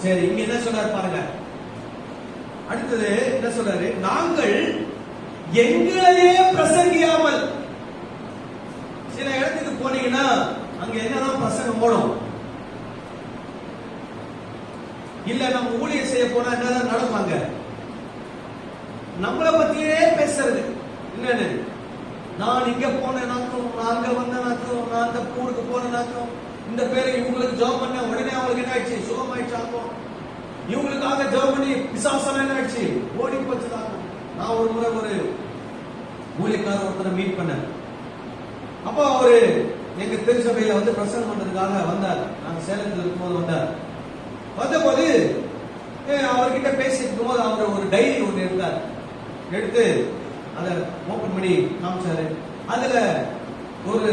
சரி, இங்க என்ன சொல்றாரு பாருங்க. அடுத்தது என்ன சொல்றாரு, நாங்கள் எங்களையே பிரசங்கியாமல். சில இடத்துக்கு போனீங்கன்னா அங்க என்னதான் பிரசங்கம் ஓடும், இல்ல நம்ம ஊழியம் செய்ய போனா என்னதான் நடப்பாங்க, நம்மளை பத்தியே பேசுறது. என்னன்னு, நான் இங்க போனேனாக்கும், நான் அங்க வந்தேனாக்கும், நான் அந்த ஊருக்கு போனேனாக்கும், இந்த பேரை இவங்களுக்கு ஜெபம் பண்ண உடனே அவங்களுக்கு என்ன ஆயிடுச்சு, சுகமாயிடுச்சாக்கும், இவங்களுக்காக ஜெபம் பண்ணி பிசாசம் என்ன ஆயிடுச்சு, ஓடி போச்சுதாக்கும். நான் ஒரு முறை ஒரு ஊழியக்காரர் ஒருத்தரை மீட் பண்ணேன். அப்போ அவரு எங்க திருச்சபையில வந்து பிரசங்கம் பண்றதுக்காக வந்தார். நாங்க சேலத்தில் இருக்கும்போது வந்தார். வந்தபோது அவர்கிட்ட பேசிட்டு போது அவர் ஒரு டைரி ஒன்று எடுத்தார். எடுத்து அதை ஓபன் பண்ணி காமிச்சாரு. அதுல ஒரு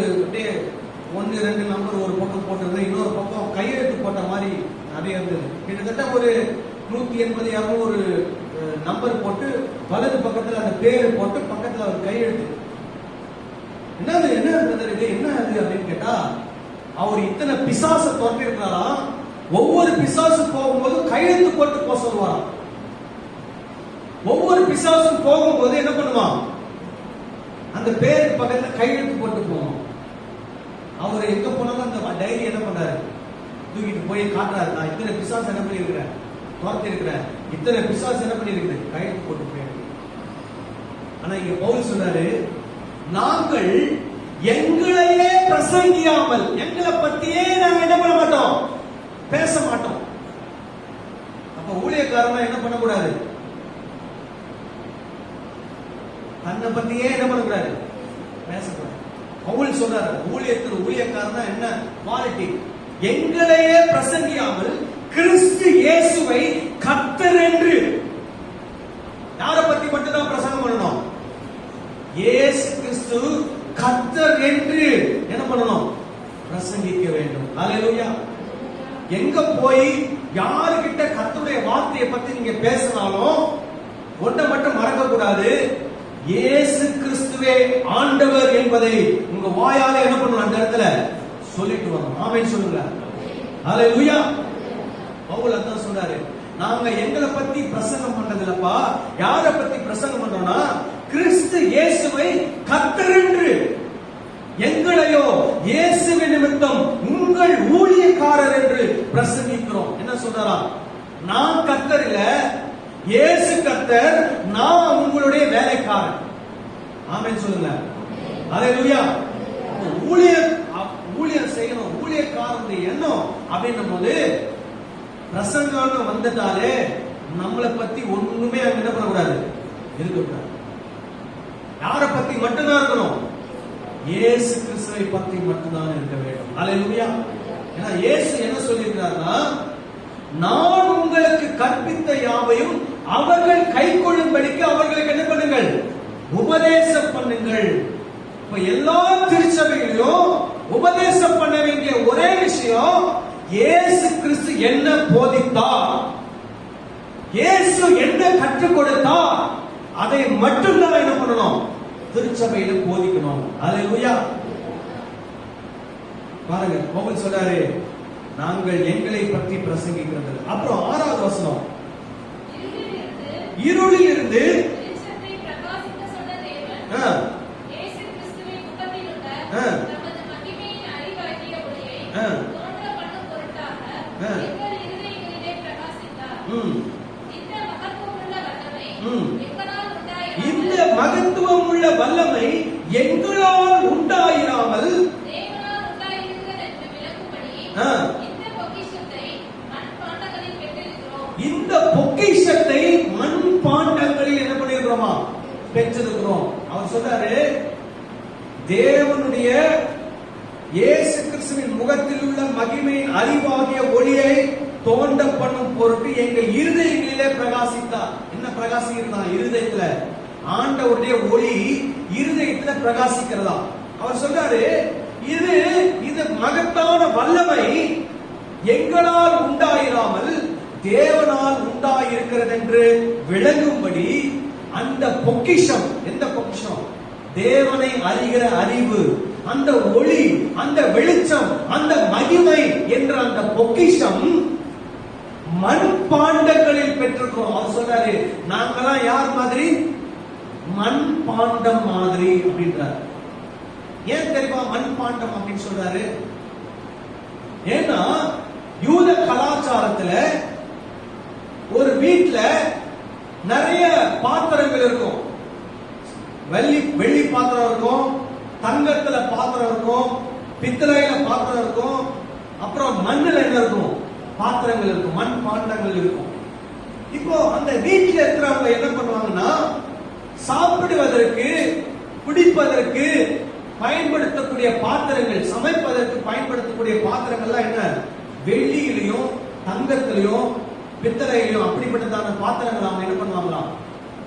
1-2 நம்பர் ஒரு பக்கம் போட்டிருந்தது, இன்னொரு பக்கம் கையெழுத்து போட்ட மாதிரி நிறைய இருந்தது. கிட்டத்தட்ட ஒரு 180-200 நம்பர் போட்டு வலது பக்கத்துல அந்த பேரு போட்டு பக்கத்துல ஒரு கையெழுத்து. என்னது என்ன இது என்ன அது அப்படின்னு கேட்டா, அவர் இத்தனை பிசாசை துரத்தி இருக்கிறாராம். ஒவ்வொரு பிசாசு போகும்போது கையெழுத்து போட்டு போக சொல்லுவாராம். ஒவ்வொரு பிசாசும் போகும்போது என்ன பண்ணுவான், அந்த பேருக்கு பக்கத்துல கையெழுத்து போட்டு போவோம். அவர் எங்க போனாலும் அந்த டைரி என்ன பண்றாரு, தூக்கிட்டு போய் காட்டுறாரு. நான் இத்தனை பிசாசு என்ன பண்ணி இருக்கிறேன், துரத்தி இருக்கிறேன், இத்தனை பிசாசு என்ன பண்ணி இருக்குது, கையெழுத்து போட்டு போயிருக்கு. ஆனா இங்க பவுல் சொல்றாரு, நாங்கள் எங்களையே பிரசங்கியாமல், எங்களை பத்தியே நாங்க என்ன பண்ண மாட்டோம், பேச மாட்டோம். அப்ப ஊழியக்காரனா என்ன பண்ணக்கூடாது, தன்னை பத்தியே என்ன பண்ணக்கூடாது, பேசக்கூடாது. பவுல் சொல்றாரு, ஊழியக்காரனா என்ன குவாலிட்டி, எங்களையே பிரசங்கியாமல் கிறிஸ்து இயேசுவை கர்த்தர் என்று. யாரை பத்தி மட்டும் தான் பிரசங்கம் பண்ணணும், இயேசு கிறிஸ்து கர்த்தர் என்று என்ன பண்ணணும், பிரசங்கிக்க வேண்டும். அல்லேலூயா. எங்க போய் யாருகிட்ட கர்த்தருடைய வார்த்தையை பத்தி நீங்க பேசினாலும் ஒன்றை மட்டும் மறக்க கூடாது, இயேசு கிறிஸ்துவே ஆண்டவர் என்பதை உங்க வாயால என்ன பண்ணணும், அந்த இடத்துல சொல்லிட்டு வரணும். ஆமென் சொல்லுங்க. ஹalleluya. பவுல் அதான் சொல்றாரு, நாங்க எங்களை பத்தி பிரசங்கம் பண்றதில்லப்பா, யாரை பத்தி பிரசங்கம் பண்றோம்னா கிறிஸ்து இயேசுவை கர்த்தர் என்று, எங்களையோ இயேசுவின் நிமித்தம் உங்கள் ஊழியக்காரர் என்று பிரசங்கிக்கிறோம். என்ன சொல்றாரா, நான் கர்த்தர் இல்ல, இயேசு கர்த்தர், நான் உங்களுடைய வேலைக்காரன். ஆமென் சொல்லுங்க. ஹalleluya. ஊழியம் செய்யணும், ஊழியக்காரனுடைய எண்ணம் அப்படின்னும் போது பிரசங்கம் வந்துட்டாலே நம்மளை பத்தி ஒண்ணுமே அங்க என்ன பண்ணக்கூடாது, இருக்கக்கூடாது. யாரை பத்தி மட்டும்தான் இருக்கணும், இயேசு கிறிஸ்துவை பத்தி மட்டும்தான் இருக்க வேண்டும். ஹalleluya. ஏன்னா இயேசு என்ன சொல்லியிருக்கிறார்னா, நான் உங்களுக்கு கற்பித்த யாவையும் அவர்கள் கைக்கொள்ளும்படிக்கு அவர்களுக்கு என்ன பண்ணுங்கள், உபதேசம் பண்ணுங்கள். இப்ப எல்லா திருச்சபைகளிலும் உபதேசம் பண்ண வேண்டிய ஒரே விஷயம், இயேசு கிறிஸ்து என்ன போதித்தார், இயேசு என்ன கற்றுக் கொடுத்தார், அதை மட்டும்தான் என்ன பண்ணணும், திருச்சபையில போதிக்கணும். ஹalleluya. பாருங்க, பவுல் சொல்றாரு, நாங்கள் எங்களை பற்றி பிரசங்கிக்கிறது. அப்புறம் 6வது வசனம், இருளில் இருந்து வெளிச்சத்தை பிரகாசிக்க சொன்ன தேவன் இயேசு கிறிஸ்துவின் முகத்தில் உள்ள தமது மகிமையின் அறிவாகிய ஒளியை தோன்ற பண்ணும் பொருட்டாக எங்கள் இருதயங்களிலே பிரகாசித்தார். இந்த மகத்துவம் உள்ள வல்லமை எங்களால் உண்டாயிராமல் தேவனால் உண்டாயிருக்கிறது என்று விளக்கும்படி இந்த பொக்கிஷத்தை மண் பாண்டங்களில் என்ன பண்ணிருக்கிறோமா, பெற்றிருக்கிறோம். அவர் சொல்றாரு, தேவனுடைய இயேசு கிறிஸ்துவின் முகத்தில் உள்ள மகிமையின் அறிவாகிய ஒளியை தோண்ட பண்ணும் பொருட்டு எங்கள் இருதயங்களிலே பிரகாசித்தார். என்ன பிரகாசிக்கிறதா, இருதயத்துல ஆண்டவருடைய ஒளி இருதயத்துல பிரகாசிக்கிறதா. அவர் சொல்றாரு, இது மகத்தான வல்லமை எங்களால் உண்டாயிராமல் தேவனால் உண்டாயிருக்கிறது என்று விளங்கும்படி அந்த பொக்கிஷம், எந்த பொக்கிஷம், தேவனை அறிகிற அறிவு, அந்த ஒளி, அந்த வெளிச்சம், அந்த மகிமை என்ற அந்த பொக்கிஷம் மண் பாண்டங்களில் பெற்றிருக்கிறோம். அவர் சொல்றாரு, நாங்கெல்லாம் யார் மாதிரி, மண் பாண்டம் மாதிரி அப்படின்றார். ஏன் தெரியுமா மண் பாண்டம் அப்படின்னு சொல்றாரு? ஏன்னா யூத கலாச்சாரத்துல ஒரு வீட்டுல நிறைய பாத்திரங்கள் இருக்கும். வெள்ளி பாத்திரம் இருக்கும், தங்கத்துல பாத்திரம் இருக்கும், பித்தளையில பாத்திரம் இருக்கும், அப்புறம் மண்ணில் என்ன இருக்கும், பாத்திரங்கள் இருக்கும், மண் பாண்டங்கள் இருக்கும். இப்போ அந்த வீட்டுல இருக்கிறவங்க என்ன பண்ணுவாங்கன்னா, சாப்பிடுவதற்கு குடிப்பதற்கு பயன்படுத்தக்கூடிய பாத்திரங்கள், சமைப்பதற்கு பயன்படுத்தக்கூடிய பாத்திரங்கள்லாம் என்ன, வெள்ளியிலையும் தங்கத்திலையும் பித்தளையிலையும் அப்படிப்பட்டதான பாத்திரங்கள் அவங்க என்ன பண்ணுவாங்களாம்,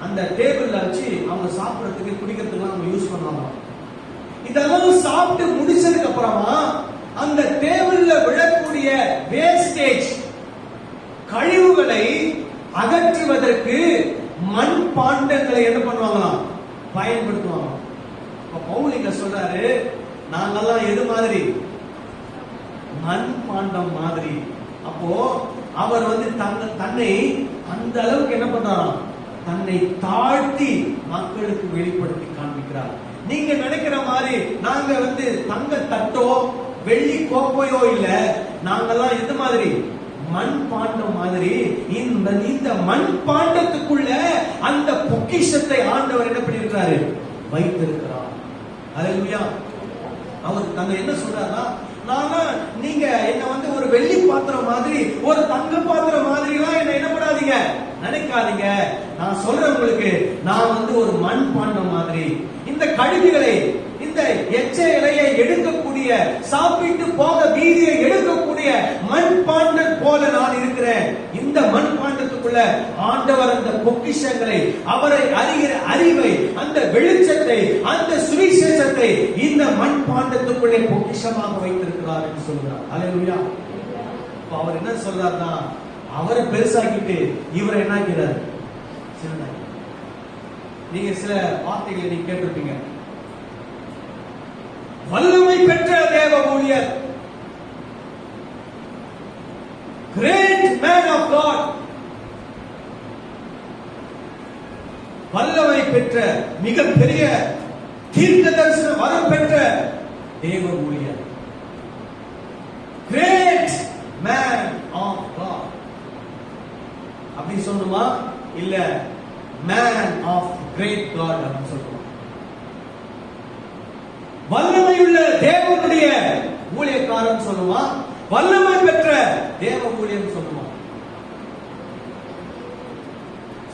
அந்த டேபிள்ல வச்சு அவங்க சாப்பிடறதுக்கு குடிக்கிறதுக்கு அவங்க யூஸ் பண்ணுவாங்க. இதெல்லாம் சாப்பிட்டு முடிச்சதுக்கு அப்புறமா அந்த டேபிள்ல விழக்கூடிய வேஸ்டேஜ், கழிவுகளை அகற்றுவதற்கு மண் பாண்டங்களை என்ன பண்ணுவாங்களாம், பயன்படுத்துவாங்க. பவுலிங்க சொல்றாரு, நாங்கெல்லாம் எது மாதிரி, மண் பாண்டம் மாதிரி. அப்போ அவர் தன்னை அந்த அளவுக்கு என்ன பண்றாராம், தன்னை தாழ்த்தி மக்களுக்கு வெளிப்படுத்தி காண்பிக்கிறார். நீங்க நினைக்கிற மாதிரி நாங்க தங்க தட்டோ வெள்ளி கோப்பையோ இல்ல, நாங்கெல்லாம் எது மாதிரி, மண் பாண்டம் மாதிரி. இந்த மண் பாண்டத்துக்குள்ள அந்த பொக்கிஷத்தை ஆண்டவர் என்ன பண்ணிருக்கிறாரு, வைத்திருக்கிறார். ஹல்லேலூயா. அவர் தன்னை என்ன சொல்றாருன்னா, நீங்க என்ன ஒரு வெள்ளி பாத்திரம் மாதிரி, ஒரு தங்க பாத்திரம் மாதிரி எல்லாம் என்ன பண்ணாதீங்க, நினைக்காதீங்க. நான் சொல்றேன் உங்களுக்கு, நான் ஒரு மண் பாண்டம் மாதிரி. இந்த கழிவுகளை, இந்த எச்ச இலையை எடுக்கக்கூடிய, சாப்பிட்டு போக வீதியை எடுக்கக்கூடிய மண் பாண்டம் போல நான் இருக்கிறேன். இந்த மண் பாண்டத்துக்குள்ள ஆண்டவர் அந்த பொக்கிஷங்களை, அவரை அறிகிற அறிவை, அந்த வெளிச்சத்தை, அந்த சுவிசேஷத்தை இந்த மண் பாண்டத்துக்குள்ளே பொக்கிஷமாக வைத்திருக்கிறார் என்று சொல்கிறார். ஹல்லேலூயா. அவர் என்ன சொல்றாருன்னா, அவரை பெருசாக்கிட்டு இவரை என்ன ஆக்கிறார், சின்னதாக்கி. நீங்க சில வார்த்தைகளை நீங்க கேட்டிருப்பீங்க. வல்லமை பெற்ற தேவ ஊழியர், கிரேட் மேன் ஆஃப் காட், வல்லமை பெற்ற மிகப்பெரிய தீர்க்க தரிசன வரம் பெற்ற தேவ ஊழியர், கிரேட் மேன் ஆஃப் காட் அப்படி சொல்லுமா, இல்ல மேன் ஆஃப் கிரேட் காட் அப்படின்னு சொல்லுமா? வல்லமையுள்ள தேவனுடைய ஊழியக்காரன் சொல்லுமா, வல்லமை பெற்ற தேவ ஊழியர் சொல்லுமா?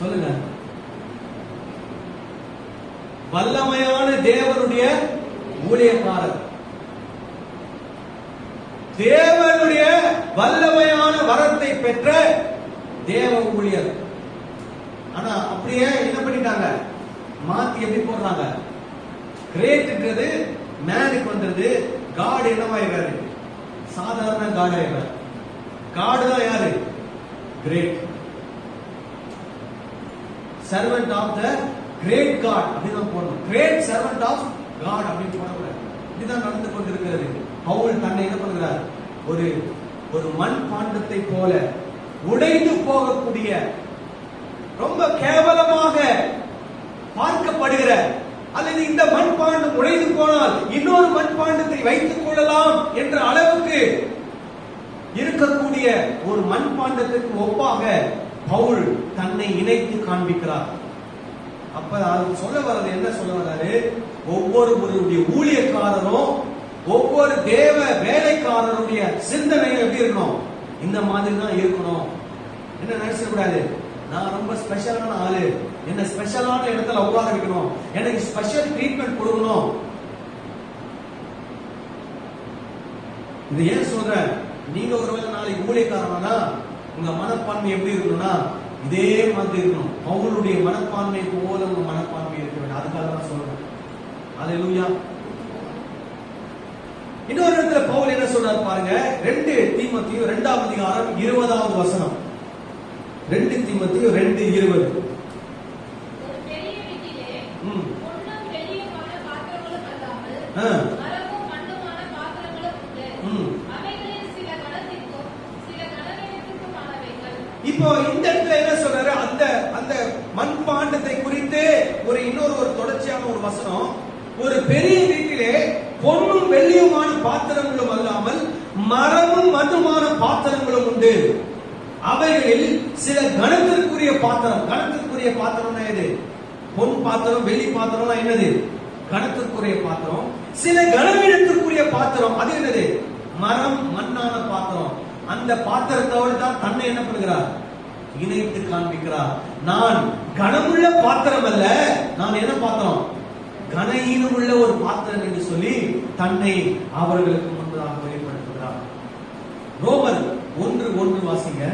சொல்லுங்க. வல்லமையான தேவனுடைய ஊழியக்காரர், தேவனுடைய வல்லமையான வரத்தை பெற்ற தேவ ஊழியர். ஆனா அப்படியே என்ன பண்ணிட்டாங்க, மாத்தி எப்படி போடுறாங்க, கிரேட்ன்றது மேனுக்கு வந்தது, காட் என்னவாயிறாரு, சாதாரண காட் ஆயிடுறாரு. காட் தான் யாரு, great, servant of the great God அப்படின்னு போடணும். கிரேட் சர்வன்ட் ஆஃப் காட் அப்படின்னு போடக்கூடாது. இதுதான் நடந்து கொண்டிருக்கிறது. பவுல் தன்னை என்ன பண்ணுகிறார், ஒரு ஒரு மண் பாண்டத்தை போல உடைந்து போகக்கூடிய, ரொம்ப கேவலமாக பார்க்கப்படுகிற, அல்லது இந்த மண்பாண்டம் உடைந்து போனால் இன்னொரு மண்பாண்டத்தை வைத்துக் கொள்ளலாம் என்ற அளவுக்கு இருக்கக்கூடிய ஒரு மண்பாண்டத்திற்கு ஒப்பாக பவுல் தன்னை இணைத்து காண்பிக்கிறார். அப்ப அது சொல்ல வர்றது என்ன சொல்ல வர்றாரு, ஒவ்வொருவருடைய ஊழியக்காரரும் ஒவ்வொரு தேவ வேலைக்காரருடைய சிந்தனை எப்படி இருக்கணும், இந்த மாதிரி தான் இருக்கணும். என்ன நினைச்ச கூடாது, நான் ரொம்ப ஸ்பெஷலான ஆளு, என்ன ஸ்பெஷலான இடத்துல உட்கார வைக்கணும், எனக்கு ஸ்பெஷல் ட்ரீட்மெண்ட் கொடுக்கணும். இது ஏன் சொல்றேன், நீங்க ஒருவேளை நாளைக்கு ஊழியக்காரனா உங்க மனப்பான்மை எப்படி இருக்கணும்னா இதே மாதிரி இருக்கணும். பவுலுடைய மனப்பான்மை போல உங்க மனப்பான்மை இருக்க வேண்டும். அதுக்காக தான் சொல்றேன். அல்லேலூயா. இன்னொரு இடத்துல பவுல் என்ன சொல்றாரு பாருங்க, 2 தீமோத்தேயு 2ஆம் அதிகாரம் 20வது வசனம். 2 தீமோத்தேயு 2:20. ஒரு பெரிய வீட்டிலே பொன்னும் வெள்ளியுமான பாத்திரங்களும் அல்லாமல் மரமும் மண்ணுமான பாத்திரங்களும் உண்டு. அவைகளில் சில கனத்திற்கும் சில கனவீனத்திற்குமானவைகள். இப்போ இந்த இடத்துல என்ன சொல்றாரு, அந்த மண்பாண்டத்தை குறித்து இன்னொரு தொடர்ச்சியான ஒரு வசனம். ஒரு பெரிய வீட்டிலே பொன்னும் வெள்ளியுமான பாத்திரங்களும் அல்லாமல் மரமும் மண்ணுமான பாத்திரங்களும் உண்டு. அவைகளில் சில கனத்திற்குரிய பாத்திரம், கனத்திற்குரிய பாத்திரம் எது, பொன் பாத்திரம் வெள்ளி பாத்திரம் என்னது, கனத்திற்குரிய பாத்திரம். சில கனவீனத்திற்குரிய பாத்திரம், அது என்னது, மரம் மண்ணான பாத்திரம். அந்த பாத்திரத்தோடு தான் தன்னை என்ன பண்ணுகிறார், இணைத்து காண்பிக்கிறார். நான் கனமுள்ள பாத்திரம் அல்ல, நான் என்ன பாத்திரம், கனஈனம் உள்ள ஒரு பாத்திரம் என்று சொல்லி தன்னை அவர்களுக்கு முன்பதாக வெளிப்படுத்துகிறார். ரோமர் 1:1 வாசிங்க.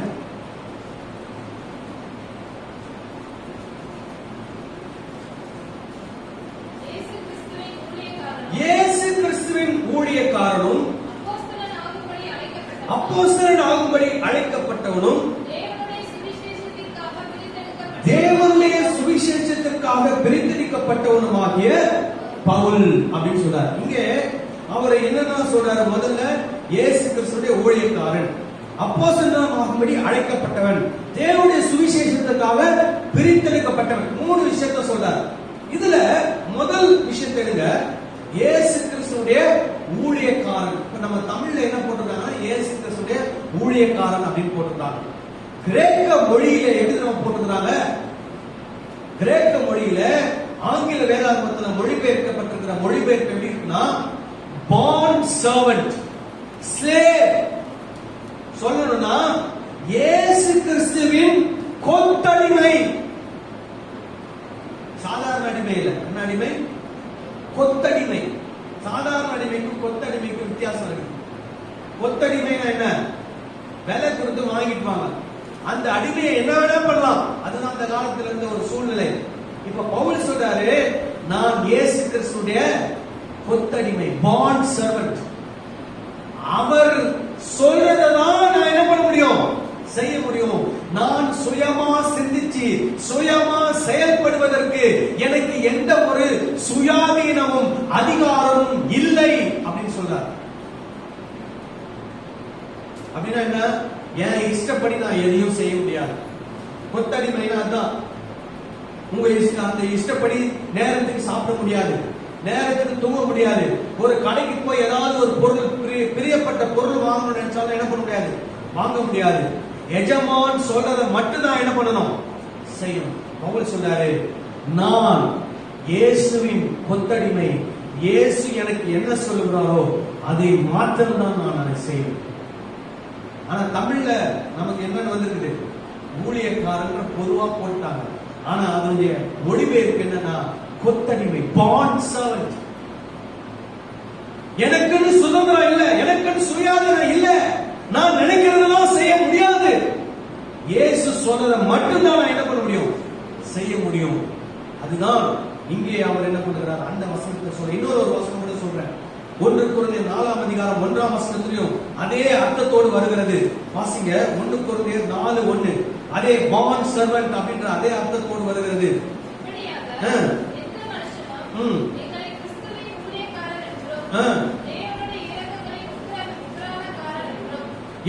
இயேசு கிறிஸ்துவின் ஊழியக்காரனும் அப்போஸ்தலன் ஆகும்படி அழைக்கப்பட்டவனும் தேவனுடைய சுவிசேஷத்திற்காக பிரித்தெடுக்கப்பட்டவனுமாகிய பவுல் அப்படின்னு சொல்றார். இங்கே அவரை என்னன்னா சொல்றாரு, முதல்ல இயேசு கிறிஸ்துவின் ஊழியக்காரன், அப்போஸ்தலன் ஆகும்படி அழைக்கப்பட்டவன், தேவனுடைய சுவிசேஷத்திற்காக பிரித்தெடுக்கப்பட்டவன். 3 விஷயத்தை சொல்றார். இதுல முதல் விஷயத்தை எடுங்க, இயேசு கிறிஸ்துவின் ஊழியக்காரன். இப்ப நம்ம தமிழ்ல என்ன போட்டிருக்காங்கன்னா இயேசு கிறிஸ்துவின் ஊழியக்காரன் அப்படின்னு போட்டிருக்காங்க. கிரேக்க மொழியில எப்படி நம்ம போட்டிருக்காங்க, கிரேக்க மொழியில ஆங்கில வேதாகமத்தில் மொழிபெயர்க்கப்பட்டிருக்கிற மொழிபெயர்ப்பு எப்படி இருக்குன்னா, பாண்ட் சர்வன்ட், ஸ்லேவ். சொல்லணும்னா இயேசு கிறிஸ்துவின் கொத்தடிமை. சாதாரண அடிமை இல்ல, என்ன அடிமை, கொத்தடிமை. சாதாரண அடிமைக்கும் கொத்தடிமைக்கும் வித்தியாசம் இருக்கு. கொத்தடிமைனா என்ன, விலை கொடுத்து வாங்கிட்டுவாங்க. அந்த அடிமையை என்ன வேணா பண்ணலாம், அதுதான் அந்த காலத்துல இருந்த ஒரு சூழ்நிலை. இப்ப பவுல் சொல்றாரு, நான் இயேசு கிறிஸ்துடைய கொத்தடிமை, பாண்ட் சர்வன்ட். அவர் சொல்றதான் நான் என்ன செய்ய முடியும். நான் சுயமா சிந்திச்சு சுயமா செயல்படுவதற்கு எனக்கு எந்த ஒரு சுயாதீனமும் அதிகாரமும் இல்லை அப்படின்னு சொல்றார். அப்படின்னா என்ன? என் இஷ்டப்படி நான் எதையும் செய்ய முடியாது. கொத்தடிமைனா அதான். உங்க அந்த இஷ்டப்படி நேரத்துக்கு சாப்பிட முடியாது, நேரத்துக்கு தூங்க முடியாது. ஒரு கடைக்கு போய் ஏதாவது ஒரு பொருள் பிரியப்பட்ட பொருள் வாங்கணும்னு நினைச்சாலும் என்ன பண்ண முடியாது, வாங்க முடியாது. எஜமான் சொல்றதை மட்டும்தான் என்ன பண்ணணும், செய்யணும். பவுல் சொல்றாரு, நான் இயேசுவின் கொத்தடிமை. இயேசு எனக்கு என்ன சொல்லுகிறாரோ அதை மாற்றம் தான் நான் அதை செய்வேன். ஆனா தமிழ்ல நமக்கு என்னன்னு வந்திருக்குது, ஊழியக்காரங்க பொதுவா போட்டாங்க. ஆனா அதனுடைய மொழிபெயர்ப்பு என்னன்னா கொத்தடிமை, பாண்ட் சர்வன்ட். எனக்குன்னு சுதந்திரம் இல்ல, எனக்குன்னு சுயாதீனம் இல்ல, நான் நினைக்கிறதெல்லாம் செய்ய முடியாது. இயேசு சொன்னதை மட்டும்தான் நான் என்ன பண்ண முடியும், செய்ய முடியும். அதுதான் இங்கே அவர் என்ன பண்ணுகிறார், அந்த வசனத்தை சொல்ற. இன்னொரு வசனம் கூட சொல்றேன். 1 கொரிந்தியர் 4ஆம் அதிகாரம் 1ஆம் வசனத்திலும் அதே அர்த்தத்தோடு வருகிறது. வாசிங்க, 1 கொரிந்தியர் 4:1. அதே பாண்ட் சர்வன்ட் அப்படின்ற அதே அர்த்தத்தோடு வருகிறது.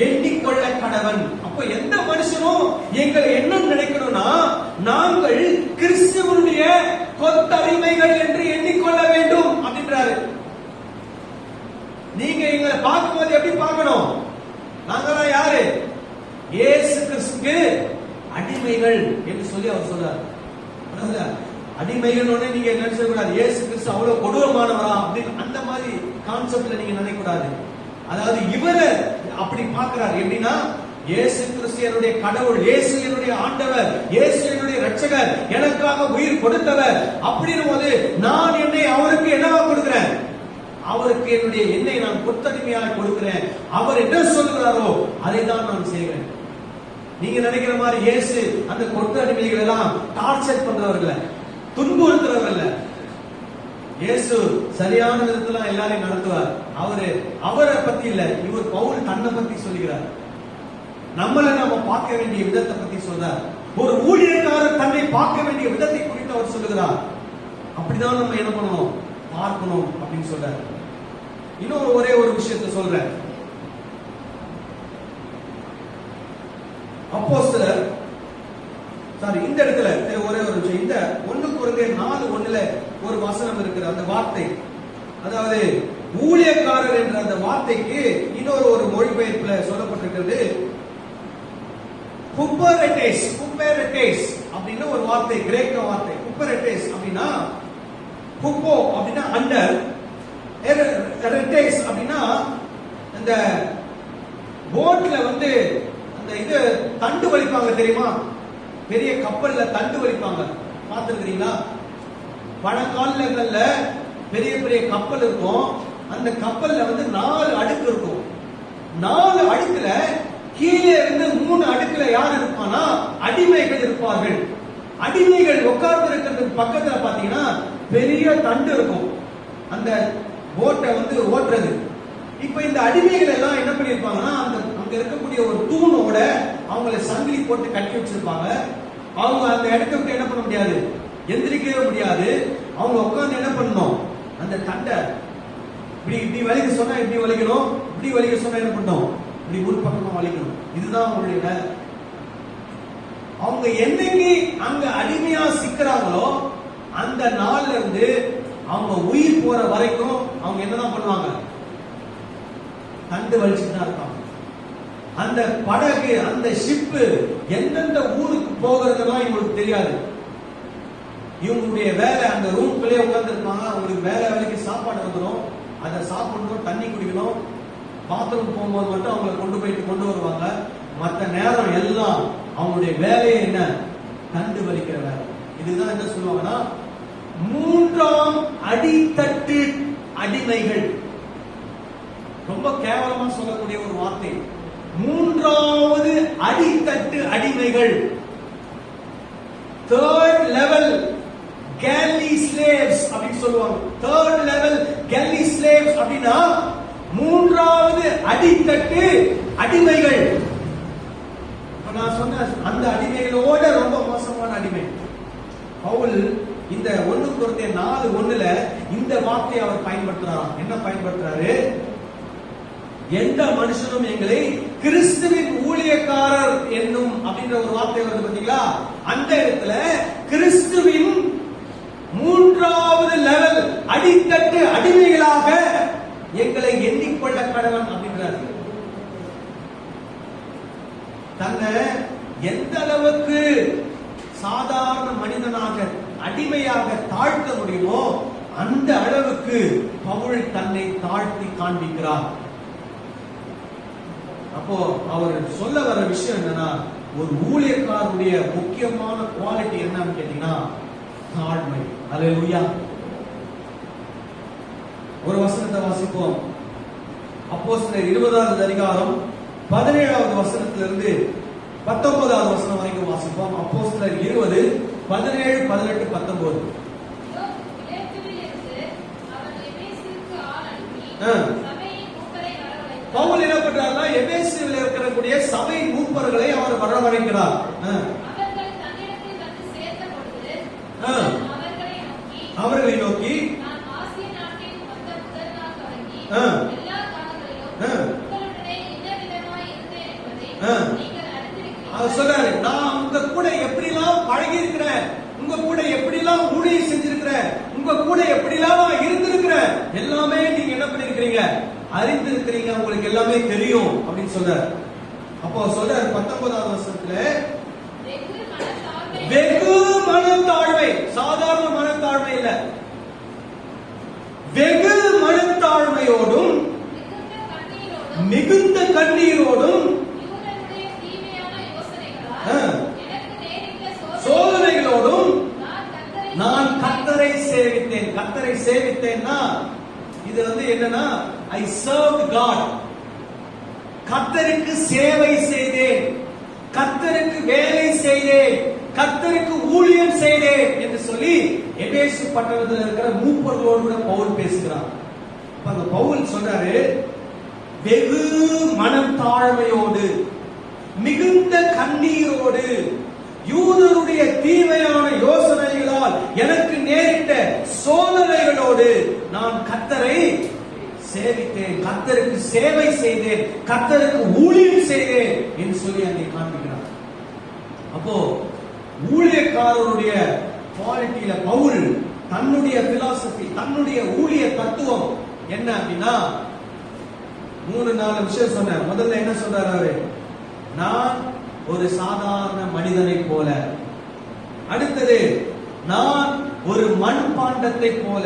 எண்ணிக்கொள்ள கடவன். அப்ப எந்த மனுஷனும் எங்களை என்ன நினைக்கணும்னா, நாங்கள் கிறிஸ்துவனுடைய கொத்தடிமைகள் என்று எண்ணிக்கொள்ள வேண்டும் அப்படின்றாரு. நீங்க எங்களை பார்க்கும்போது எப்படி பார்க்கணும், நாங்களாம் யாரு, இயேசு கிறிஸ்துவுக்கு அடிமைகள் என்று சொல்லி அவர் சொல்றார். அடிமைகள் நீங்க நினைச்ச கூடாது, இயேசு கிறிஸ்து அவ்வளவு கொடூரமானவரா அப்படின்னு அந்த மாதிரி கான்செப்ட்ல நீங்க நினைக்க கூடாது. அதாவது இவரை அப்படி பார்க்கிறார். எப்படின்னா, இயேசு கிறிஸ்து என்னுடைய கடவுள், இயேசு என்னுடைய ஆண்டவர், இயேசு என்னுடைய ரட்சகர், எனக்காக உயிர் கொடுத்தவர் அப்படின்னு போது நான் என்னை அவருக்கு என்னவா கொடுக்கிறேன், அவருக்கு என்னுடைய என்னை நான் கொத்தடிமையாக கொடுக்கிறேன். அவர் என்ன சொல்கிறாரோ அதை தான் நான் செய்வேன். நீங்க நினைக்கிற மாதிரி இயேசு அந்த கொத்தடிமைகள் எல்லாம் டார்ச்சர் பண்றவர்கள், துன்புறுத்துறவர்கள். இயேசு சரியான விதத்துல எல்லாரையும் நடத்துவார். அவரை பத்தி இல்ல, இவர் பவுல் தன்னை பத்தி சொல்லுகிறார். நம்மளை நாம பார்க்க வேண்டிய விதத்தை பத்தி சொல்றார். ஒரு ஊழியக்காரர் தன்னை பார்க்க வேண்டிய விதத்தை குறித்து அவர் சொல்லுகிறார். அப்படிதான் நம்ம என்ன பண்ணணும், பார்க்கணும் அப்படின்னு சொல்றார். இன்னொரு ஒரே ஒரு விஷயத்தை சொல்றேன். அப்போஸ்தலர் இந்த இடத்துல ஒரே ஒரு விஷயம், இந்த 1 கொரிந்தியர் 4:1 ஒரு வசனம் இருக்கிற அந்த வார்த்தை, அதாவது ஊழியக்காரர் என்ற அந்த வார்த்தைக்கு இன்னொரு ஒரு மொழிபெயர்ப்புல சொல்லப்பட்டிருக்கிறது ஹுப்பரேட்டேஸ். ஹுப்பரேட்டேஸ் அப்படின்னு ஒரு வார்த்தை, கிரேக்க வார்த்தை. ஹுப்பரேட்டேஸ் அப்படின்னா, ஹுப்போ அப்படின்னா அண்டர், எரேட்டேஸ் அப்படின்னா இந்த போட்ல அந்த இது தண்டு வலிப்பாங்க தெரியுமா, பெரிய கப்பல்ல தண்டு வலிப்பாங்க, பார்த்திருக்கிறீங்களா? பழங்காலங்கள்ல பெரிய பெரிய கப்பல் இருக்கும். அந்த கப்பல்ல 4 அடுக்கு இருக்கும். 4 அடுக்குல கீழே இருந்து 3 அடுக்குல யார் இருப்பானா, அடிமைகள் இருப்பார்கள். அடிமைகள் உட்கார்ந்து இருக்கிறதுக்கு பக்கத்துல பாத்தீங்கன்னா பெரிய தண்டு இருக்கும், அந்த போட்டை ஓட்டுறது. இப்ப இந்த அடிமைகள் எல்லாம் என்ன பண்ணிருப்பாங்கன்னா, அங்க இருக்கக்கூடிய ஒரு தூணோட அவங்களை சங்கிலி போட்டு கட்டி வச்சிருப்பாங்க. அவங்க அந்த இடத்த விட்டு என்ன பண்ண முடியாது, எந்திரிக்கவே முடியாது. அவங்க உட்கார்ந்து என்ன பண்ணணும், அந்த தண்டை இப்படி வலிக்க சொன்னா இப்படி வலிக்கணும், இப்படி வலிக்க சொன்னா என்ன பண்ணணும், இப்படி முன் பக்கமா வலிக்கணும். இதுதான் அவங்களுடைய வேலை. அவங்க என்னைக்கு அங்க அடிமையா சிக்கிறாங்களோ அந்த நாள்ல இருந்து அவங்க உயிர் போற வரைக்கும் அவங்க என்னதான் பண்ணுவாங்க, தண்டு வலிச்சுட்டு தான் இருப்பாங்க. அந்த படகு, அந்த ஷிப்பு எந்தெந்த ஊருக்கு போகிறதுலாம் இவங்களுக்கு தெரியாது. இவங்களுடைய வேலை அந்த ரூம்குள்ளே உட்கார்ந்து இருப்பாங்க. அவங்களுக்கு வேலைக்கு சாப்பாடு வந்துடும், அதை சாப்பிடணும், தண்ணி குடிக்கணும், பாத்ரூம் போகும்போது மட்டும் அவங்களை கொண்டு வருவாங்க. மற்ற நேரம் எல்லாம் அவங்களுடைய வேலையே என்ன, தண்டு வலிக்கிற வேலை. இதுதான் என்ன சொல்லுவாங்கன்னா 3ஆம் அடித்தட்டு அடிமைகள். ரொம்ப கேவலமா சொல்லக்கூடிய ஒரு வார்த்தை, 3வது அடித்தட்டு அடிமைகள். 3rd level galley slaves அப்படின்னு சொல்லுவாங்க. 3rd level galley slaves அப்படின்னா 3வது அடித்தட்டு அடிமைகள். நான் சொன்ன அந்த அடிமைகளோட ரொம்ப மோசமான அடிமை பவுல். இந்த 1 கொரிந்தியர் 4:1 இந்த வார்த்தையை அவர் பயன்படுத்துறாராம். என்ன பயன்படுத்துறாரு? எந்த மனுஷனும் எங்களை கிறிஸ்துவின் ஊழியக்காரர் என்னும் அப்படின்ற ஒரு வார்த்தை வருது பாத்தீங்களா? அந்த இடத்துல கிறிஸ்துவின் 3வது லெவல் அடித்தட்டு அடிமைகளாக எங்களை எண்ணிக்கொள்ள கடவன் அப்படின்றார். தன்னை எந்த அளவுக்கு சாதாரண மனிதனாக அடிமையாக தாழ்த்த முடியுமோ அந்த அளவுக்கு பவுல் தன்னை தாழ்த்தி காண்பிக்கிறார். அப்போ அவர் சொல்ல வர விஷயம் என்னன்னா, ஒரு ஊழியக்காரருடைய முக்கியமான குவாலிட்டி என்னன்னு கேட்டீங்கன்னா தாழ்மை. அல்லேலூயா. ஒரு வசனத்தை வாசிப்போம். அப்போஸ்தலர் 20வது அதிகாரம் 17வது வசனத்திலிருந்து 19வது வசனம் வரைக்கும் வாசிப்போம். அப்போஸ்தலர் 20 17 18 19. பவுல் என்ன பண்றாருன்னா, எபேசுவில் இருக்கக்கூடிய சபை மூப்பர்களை அவர் வரவழைக்கிறார். அவர்களை நோக்கி சொல்றாரு, நான் உங்க கூட எப்படிலாம் பழகி இருக்கிறேன், உங்க கூட எப்படிலாம் ஊழியம் செஞ்சிருக்கிறேன், உங்க கூட எப்படிலாம் இருந்திருக்கிறேன், எல்லாமே நீங்க என்ன பண்ணிருக்கிறீங்க, அறிந்திருக்கிறீங்க, உங்களுக்கு எல்லாமே தெரியும் அப்படின்னு சொல்றாரு. அப்போ சொல்றாரு 19வது வசனத்துல, வெகு மனத்தாழ்மை, சாதாரண மனத்தாழ்மை இல்ல, வெகு மனத்தாழ்மையோடும் மிகுந்த கண்ணீரோடும் சோதனைகளோடும் நான் கர்த்தரை சேவித்தேன். கர்த்தரை சேவித்தேன்னா இது என்னன்னா, I served God. கர்த்தருக்கு சேவை செய்தேன், கர்த்தருக்கு வேலை செய்தேன், கர்த்தருக்கு ஊழியம் செய்தேன் என்று சொல்லி எபேசு பட்டணத்தில் இருக்கிற மூப்பர்களோடு கூட பவுல் பேசுகிறார். அந்த பவுல் சொல்றாரு, வெகு மனம் தாழ்மையோடு மிகுந்த கண்ணீரோடு யூதருடைய தீமையான யோசனைகளால் எனக்கு நேரிட்ட சோதனைகளோடு நான் கர்த்தரை சேவித்தேன், கர்த்தருக்கு சேவை செய்தேன், கர்த்தருக்கு ஊழியம் செய்தேன் என்று சொல்லி அங்கே காண்பிக்கிறார். அப்போ ஊழியக்காரருடைய குவாலிட்டியில பவுல் தன்னுடைய பிலாசபி, தன்னுடைய ஊழிய தத்துவம் என்ன அப்படின்னா 3-4 விஷயம் சொன்ன. முதல்ல என்ன சொல்றாரு? நான் ஒரு சாதாரண மனிதனை போல. அடுத்தது, நான் ஒரு மண்பாண்டத்தை போல,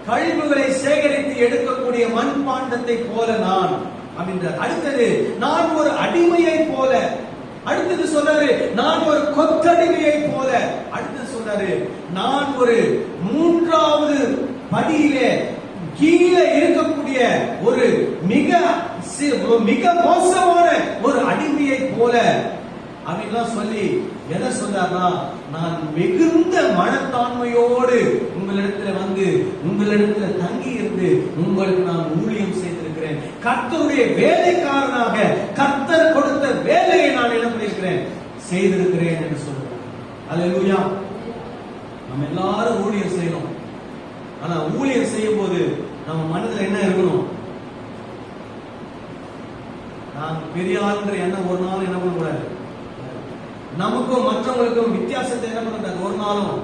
கழிவுகளை சேகரித்து எடுக்கக்கூடிய மண்பாண்டத்தை போல நான் அப்படின்றார். அடுத்தது, நான் ஒரு அடிமையை போல. அடுத்தது சொல்றாரு, நான் ஒரு கொத்தடிமையை போல. அடுத்தது சொல்றாரு, நான் ஒரு 3வது படியிலே கீழே இருக்கக்கூடிய ஒரு மிக மோசமான ஒரு அடிமையை போல அப்படின்லாம் சொல்லி எதை சொல்றாருன்னா, நான் மிகுந்த மனத்தாண்மையோடு உங்களிடத்துல வந்து உங்களிடத்துல தங்கி இருந்து உங்களுக்கு நான் ஊழியம் செய்திருக்கிறேன். கர்த்தருடைய வேலைக்காரனாக கர்த்தர் கொடுத்த வேலையை நான் என்ன பண்ணியிருக்கிறேன், செய்திருக்கிறேன் என்று சொல்றேன். அல்லேலூயா. நம்ம எல்லாரும் ஊழியம் செய்யணும். ஆனா ஊழியம் செய்யும் போது நம்ம மனதில் என்ன இருக்கணும், நான் பெரிய ஆளுன்ற எண்ணம் ஒரு நாள் என்ன பண்ணக்கூடாது. நமக்கும் மற்றவங்களுக்கும் வித்தியாசத்தை என்ன பண்ணக்கூடாது, ஒரு நாளும்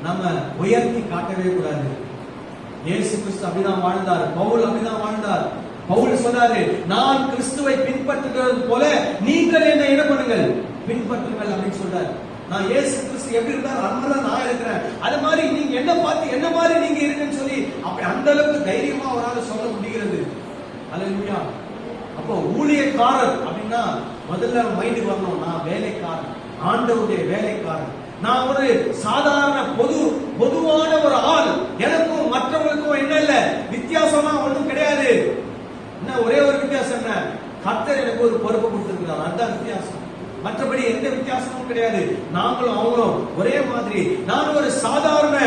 நம்ம உயர்த்தி காட்டவே கூடாது. இயேசு கிறிஸ்து அப்படிதான் வாழ்ந்தார், பவுல் அப்படிதான் வாழ்ந்தார். பவுல் சொன்னாரு, நான் கிறிஸ்துவை பின்பற்றுகிறது போல நீங்கள் என்ன பண்ணுங்கள், பின்பற்றுங்கள் அப்படின்னு சொல்றாரு. நான் இயேசு கிறிஸ்து எப்படி இருந்தார் அதுதான் நான் இருக்கிறேன், அது மாதிரி நீங்க என்ன பார்த்து என்ன மாதிரி நீங்க இருக்குன்னு சொல்லி அப்படி அந்த அளவுக்கு தைரியமா அவரால் சொல்ல முடிகிறது. அல்லேலூயா. அப்போ ஊழியக்காரர் அப்படின்னா முதல்ல மைண்டுக்கு வரணும், நான் வேலைக்காரன், ஆண்டவருடைய வேலைக்காரன். நான் ஒரு சாதாரண பொதுவான ஒரு ஆள். எனக்கும் மற்றவங்களுக்கும் என்ன இல்ல வித்தியாசமா ஒன்றும் கிடையாது. என்ன ஒரே ஒரு வித்தியாசம் என்ன, கர்த்தர் எனக்கு ஒரு பொறுப்பு கொடுத்திருக்கிறார், அதுதான் வித்தியாசம். மற்றபடி எந்த வித்தியாசமும் கிடையாது. நாங்களும் அவங்களும் ஒரே மாதிரி. நான் ஒரு சாதாரண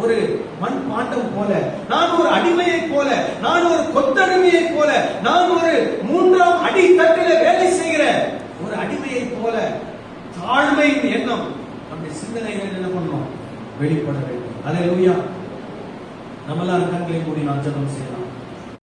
ஒரு மண் பாண்டம் போல, நான் ஒரு அடிமையை போல, நான் ஒரு கொத்தடிமையை போல, நான் ஒரு 3ஆம் அடி தட்டில வேலை செய்கிற ஒரு அடிமை போல தாழ்மையின் எண்ணம் நம்முடைய சிந்தனைகள் என்ன பண்ணணும்? வெளிப்பட வேண்டும். அல்லேலூயா. நம்ம எல்லாரும் கண்களை மூடி நாம் ஜெபம் செய்யலாம்.